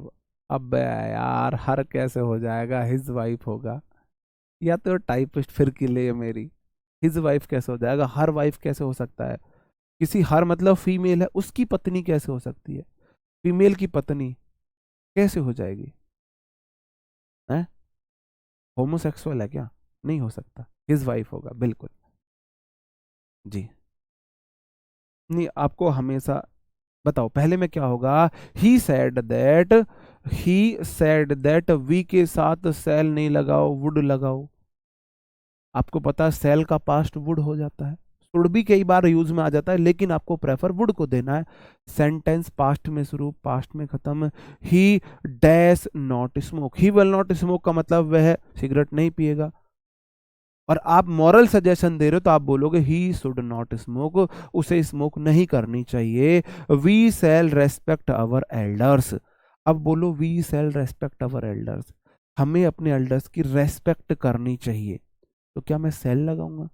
A: अब यार हर कैसे हो जाएगा, हिज वाइफ होगा, या तो टाइपिस्ट फिर की ले मेरी, हिज वाइफ कैसे हो जाएगा, हर वाइफ कैसे हो सकता है? किसी हर मतलब फीमेल है, उसकी पत्नी कैसे हो सकती है? फीमेल की पत्नी कैसे हो जाएगी? है होमोसेक्सुअल है क्या? नहीं हो सकता, हिज वाइफ होगा बिल्कुल। जी। नहीं, आपको हमेशा बताओ पहले में क्या होगा, he said that, he said that, we के साथ सेल नहीं लगाओ, वुड लगाओ। आपको पता है सेल का पास्ट वुड हो जाता है, शुड भी कई बार यूज में आ जाता है, लेकिन आपको प्रेफर वुड को देना है। सेंटेंस पास्ट में शुरू पास्ट में खत्म। ही dash not smoke, he will not smoke का मतलब वह सिगरेट नहीं पिएगा, और आप मॉरल सजेशन दे रहे हो तो आप बोलोगे ही शुड नॉट स्मोक, उसे स्मोक नहीं करनी चाहिए। We shall respect our elders, अब बोलो we shall respect our elders, हमें अपने एल्डर्स की रेस्पेक्ट करनी चाहिए। तो क्या मैं सेल लगाऊंगा?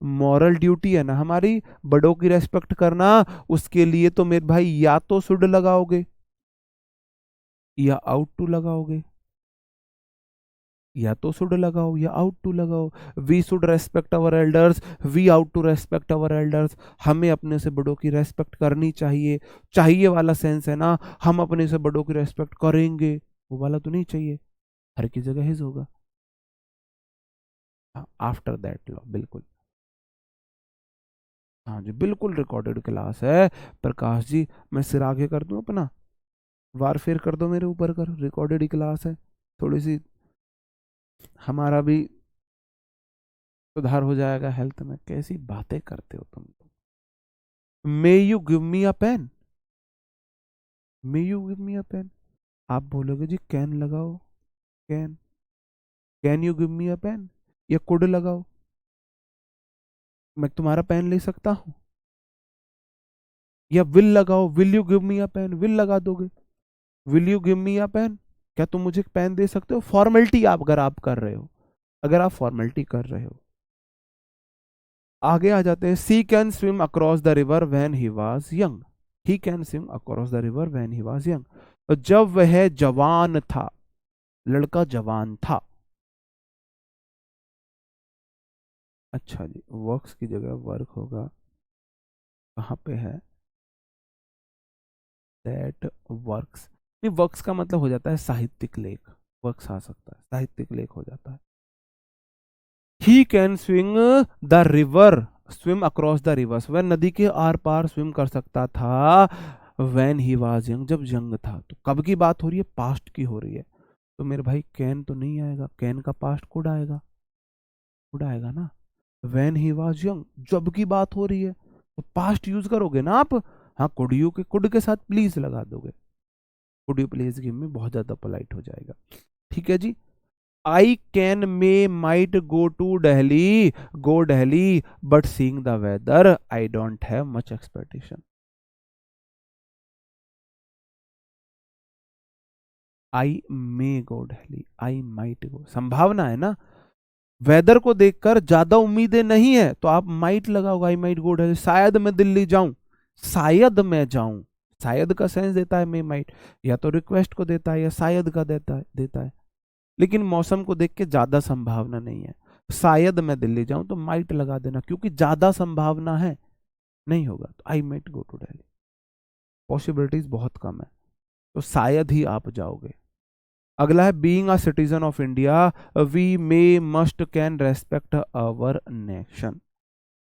A: मॉरल ड्यूटी है ना हमारी, बड़ों की रेस्पेक्ट करना, उसके लिए तो मेरे भाई या तो शुड लगाओगे या आउट टू लगाओगे, या तो शुड लगाओ या आउट टू लगाओ। We should respect our elders, we ought to respect our elders, हमें अपने से बड़ों की रेस्पेक्ट करनी चाहिए। चाहिए वाला सेंस है ना, हम अपने से बड़ों की रेस्पेक्ट करेंगे, वो वाला तो नहीं चाहिए, हर की जगह हिज होगा। आफ्टर दैट लॉ, बिल्कुल। हाँ जी, बिल्कुल रिकॉर्डेड क्लास है। प्रकाश जी, मैं सिर आगे कर दूं अपना, वार फेर कर दो मेरे ऊपर कर, रिकॉर्डेड ही क्लास है, थोड़ी सी हमारा भी सुधार हो जाएगा हेल्थ में। कैसी बातें करते हो तुम तो। May you give me a pen, may you give me a pen, आप बोलोगे जी कैन लगाओ, can, can you give me a pen, या कुड लगाओ, मैं तुम्हारा पेन ले सकता हूँ, या विल लगाओ, will you give me a pen, will लगा दोगे, will you give me a pen, क्या तुम मुझे पेन दे सकते हो? फॉर्मेलिटी आप अगर आप कर रहे हो, अगर आप फॉर्मेलिटी कर रहे हो। आगे आ जाते हैं, she can swim across the river when he was young, he can swim across the river when he was young, तो जब वह जवान था, लड़का जवान था। अच्छा जी, वर्क्स की जगह वर्क होगा, कहाँ पे है, दैट वर्क्स। नहीं, वर्क्स का मतलब हो जाता है साहित्यिक लेख, वर्क्स आ सकता है, साहित्यिक लेख हो जाता है। He can swing the river, swim across the reverse, वह नदी के आर पार स्विम कर सकता था। व्हेन ही वाज यंग, जब यंग था। तो कब की बात हो रही है, पास्ट की हो रही है। तो मेरे भाई कैन तो नहीं आएगा, कैन का पास्ट कुड आएगा, कुड आएगा ना। व्हेन ही वाज यंग, जब की बात हो रही है तो पास्ट यूज करोगे ना आप। हाँ, कुड यू के, कुड के साथ प्लीज लगा दोगे, could you please give me, बहुत ज्यादा पोलाइट हो जाएगा। ठीक है जी। I can may might go to Delhi, go Delhi, but seeing the weather I don't have much expectation. I may go Delhi, I might go, संभावना है ना। वेदर को देखकर ज्यादा उम्मीदें नहीं है तो आप माइट लगाओगे, आई माइट गो दिल्ली, शायद मैं दिल्ली जाऊं, शायद मैं जाऊं। शायद का सेंस देता है मे माइट, या तो रिक्वेस्ट को देता है या शायद का देता है। लेकिन मौसम को देख के ज्यादा संभावना नहीं है, शायद मैं दिल्ली जाऊं, तो माइट लगा देना, क्योंकि ज्यादा संभावना है, नहीं होगा तो I might go to Delhi, possibilities बहुत कम है, तो शायद ही आप जाओगे। अगला है being a citizen of India, we may must can respect our nation,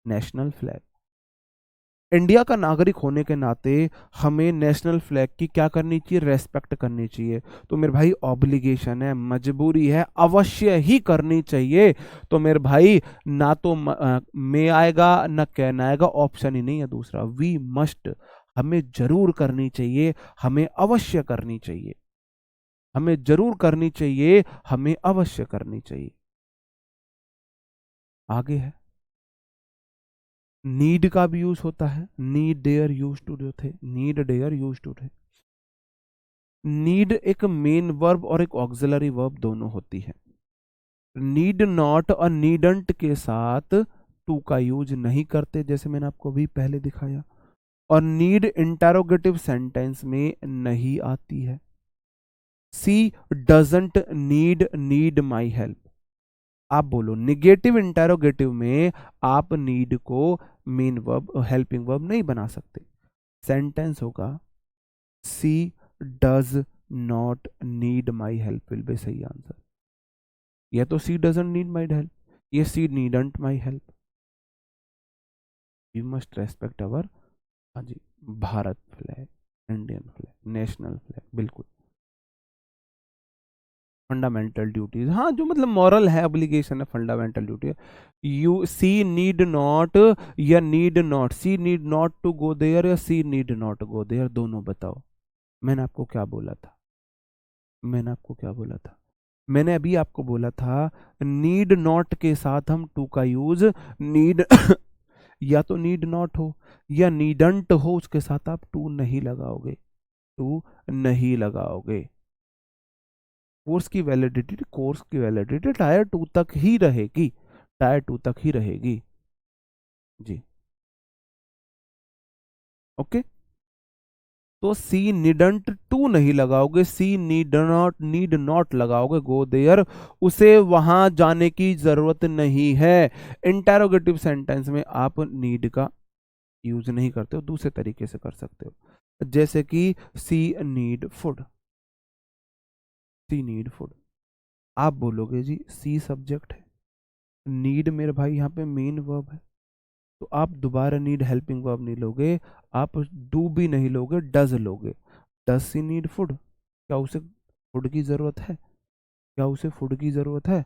A: national flag. India का नागरिक होने के नाते हमें नेशनल फ्लैग की क्या करनी चाहिए, रेस्पेक्ट करनी चाहिए। तो मेरे भाई ऑब्लिगेशन है, मजबूरी है, अवश्य ही करनी चाहिए। तो मेरे भाई ना तो में आएगा ना कैन आएगा, ऑप्शन ही नहीं है दूसरा, वी मस्ट, हमें जरूर करनी चाहिए, हमें अवश्य करनी चाहिए, हमें जरूर करनी चाहिए, हमें अवश्य करनी चाहिए। आगे है, नीड का भी यूज होता है, नीड डेयर यूज टू जो थे, नीड डेयर यूज टू थे। नीड एक मेन वर्ब और एक ऑक्सिलरी वर्ब दोनों होती है। नीड नॉट और नीडंट के साथ टू का यूज नहीं करते, जैसे मैंने आपको अभी पहले दिखाया। और नीड इंटरोगेटिव सेंटेंस में नहीं आती है। सी डजंट नीड माई हेल्प, आप बोलो निगेटिव इंटरोगेटिव में आप नीड को मेन वर्ब हेल्पिंग वर्ब नहीं बना सकते। सेंटेंस होगा she does not need my help will be सही आंसर। या तो she doesn't need my help, ये she needn't my help. You must respect our, हाँ जी, Bharat flag, Indian flag, national flag, बिल्कुल। फंडामेंटल ड्यूटीज, हाँ, जो मतलब मॉरल है, ऑब्लिगेशन है, फंडामेंटल ड्यूटी है। यू सी नीड नॉट या need not, she need not to go there या she need not go there, दोनों बताओ। मैंने आपको क्या बोला था, मैंने आपको क्या बोला था, मैंने अभी आपको बोला था नीड नॉट के साथ हम टू का यूज, नीड या तो नीड नॉट हो या नीडंट हो, उसके साथ आप टू नहीं लगाओगे, टू नहीं लगाओगे। कोर्स की वैलिडिटी टायर टू तक ही रहेगी, टायर टू तक ही रहेगी जी। ओके, तो सी नीडंट टू नहीं लगाओगे, सी नीड नॉट लगाओगे, गो देयर, उसे वहां जाने की जरूरत नहीं है। इंटेरोगेटिव सेंटेंस में आप नीड का यूज नहीं करते हो, दूसरे तरीके से कर सकते हो, जैसे कि सी नीड फूड, सी नीड फूड, आप बोलोगे जी सी सब्जेक्ट है, नीड मेरे भाई यहाँ पे मेन वर्ब है, तो आप दोबारा नीड हेल्पिंग वर्ब नहीं लोगे, आप डू भी नहीं लोगे, डज लोगे। डज सी नीड फूड, क्या उसे फूड की जरूरत है, क्या उसे फूड की जरूरत है।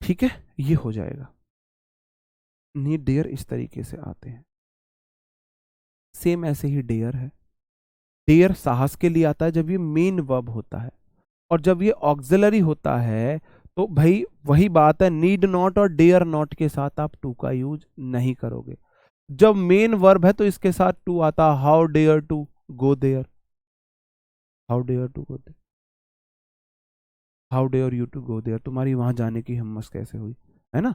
A: ठीक है, ये हो जाएगा। नीड डेयर इस तरीके से आते हैं, सेम ऐसे ही डेयर है। डेयर साहस के लिए आता है जब ये मेन वर्ब होता है, और जब ये ऑक्सिलरी होता है तो भाई वही बात है, नीड नॉट और डेयर नॉट के साथ आप टू का यूज नहीं करोगे। जब मेन वर्ब है तो इसके साथ टू आता, how dare to go there, how dare to go there, how dare you to go there, तुम्हारी वहां जाने की हिम्मत कैसे हुई, है ना।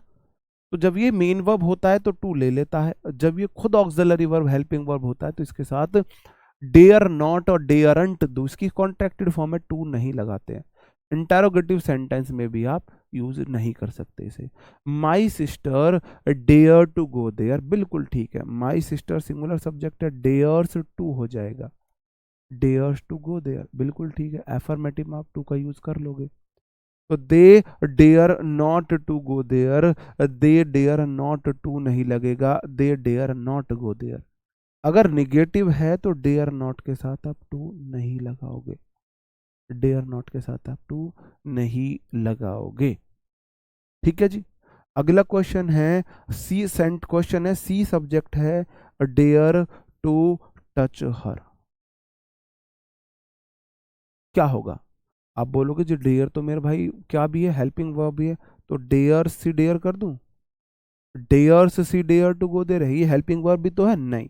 A: तो जब ये मेन वर्ब होता है तो टू ले लेता है, जब ये खुद ऑक्सिलरी वर्ब हेल्पिंग वर्ब होता है तो इसके साथ डेयर नॉट और डेयरंट दो, इसकी कॉन्ट्रैक्टेड फॉर्म में टू नहीं लगाते हैं। इंटरोगेटिव सेंटेंस में भी आप यूज नहीं कर सकते इसे। My sister dare to go there, बिल्कुल ठीक है, माई सिस्टर सिंगुलर सब्जेक्ट है, डेयर्स टू हो जाएगा, डेयर्स टू गो देयर, बिल्कुल ठीक है, एफर्मेटिव में आप टू का यूज कर लोगे। तो they dare not to go there, they dare not to नहीं लगेगा, they dare not go there. अगर निगेटिव है तो डेयर नॉट के साथ आप टू नहीं लगाओगे, डेयर नॉट के साथ आप टू नहीं लगाओगे। ठीक है जी। अगला क्वेश्चन है सी सेंट क्वेश्चन है, सी सब्जेक्ट है, डेयर टू टच हर, क्या होगा? आप बोलोगे जी डेयर तो मेरे भाई क्या भी है, हेल्पिंग वर्ब भी है, तो डेयर सी डेयर कर दूं, dares she dare to go there है, ये हेल्पिंग वर्ब भी तो है, नहीं।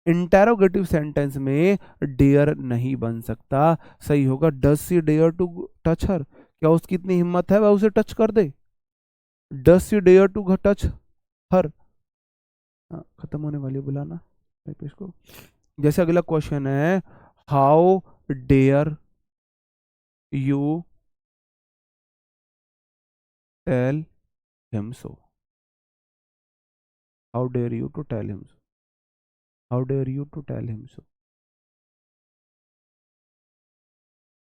A: इंटेरोगेटिव सेंटेंस में डेयर नहीं बन सकता, सही होगा does she dare to touch her, क्या उसकी इतनी हिम्मत है वह उसे टच कर दे, does she dare to touch her. खत्म होने वाली है, बुलाना टाइप इसको। जैसे अगला क्वेश्चन है, how dare you tell him so, how dare you to tell him so, how dare you to tell him so,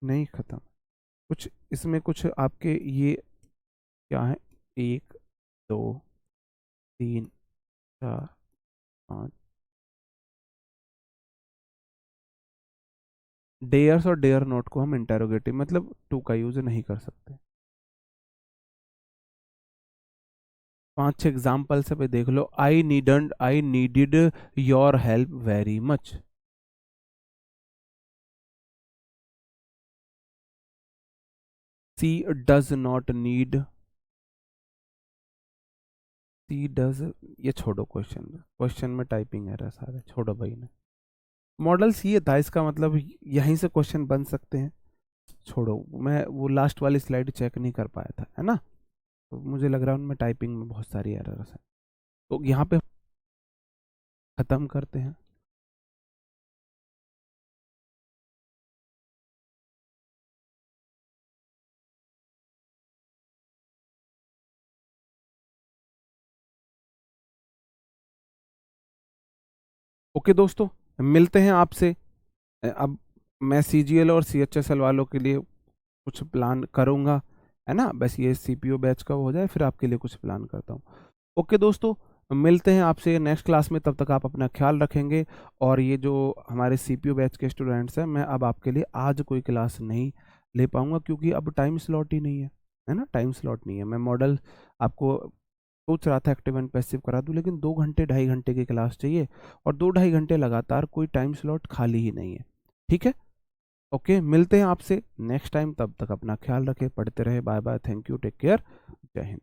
A: नहीं खत्म। कुछ इसमें कुछ आपके ये क्या है, 1 2 3 4 5, डेयर्स और डेयर नोट को हम इंटेरोगेटिव मतलब टू का यूज नहीं कर सकते। 5-6 एग्जाम्पल्स पे देख लो, I needed your help very much, she does not need, she does, ये छोड़ो, क्वेश्चन क्वेश्चन में टाइपिंग एरर सारे छोड़ो भाई ने, मॉडल सी था इसका मतलब यहीं से क्वेश्चन बन सकते हैं, छोड़ो, मैं वो लास्ट वाली स्लाइड चेक नहीं कर पाया था, है ना, तो मुझे लग रहा है उनमें टाइपिंग में बहुत सारी एरर्स हैं, तो यहाँ पे खत्म करते हैं। ओके दोस्तों, मिलते हैं आपसे। अब मैं सीजीएल और सीएचएसएल वालों के लिए कुछ प्लान करूँगा, है ना, बस ये सीपीओ बैच का हो जाए फिर आपके लिए कुछ प्लान करता हूँ। ओके दोस्तों, मिलते हैं आपसे नेक्स्ट क्लास में, तब तक आप अपना ख्याल रखेंगे। और ये जो हमारे सीपीओ बैच के स्टूडेंट्स हैं, मैं अब आपके लिए आज कोई क्लास नहीं ले पाऊँगा क्योंकि अब टाइम स्लॉट ही नहीं है ना, टाइम स्लॉट नहीं है। मैं मॉडल आपको सोच रहा था एक्टिव एंड पैसिव करा दूं, लेकिन 2 घंटे 2.5 घंटे की क्लास चाहिए और 2-2.5 घंटे लगातार कोई टाइम स्लॉट खाली ही नहीं है। ठीक है, ओके, मिलते हैं आपसे नेक्स्ट टाइम, तब तक अपना ख्याल रखें, पढ़ते रहे, bye bye, thank you, take care, जय हिंद।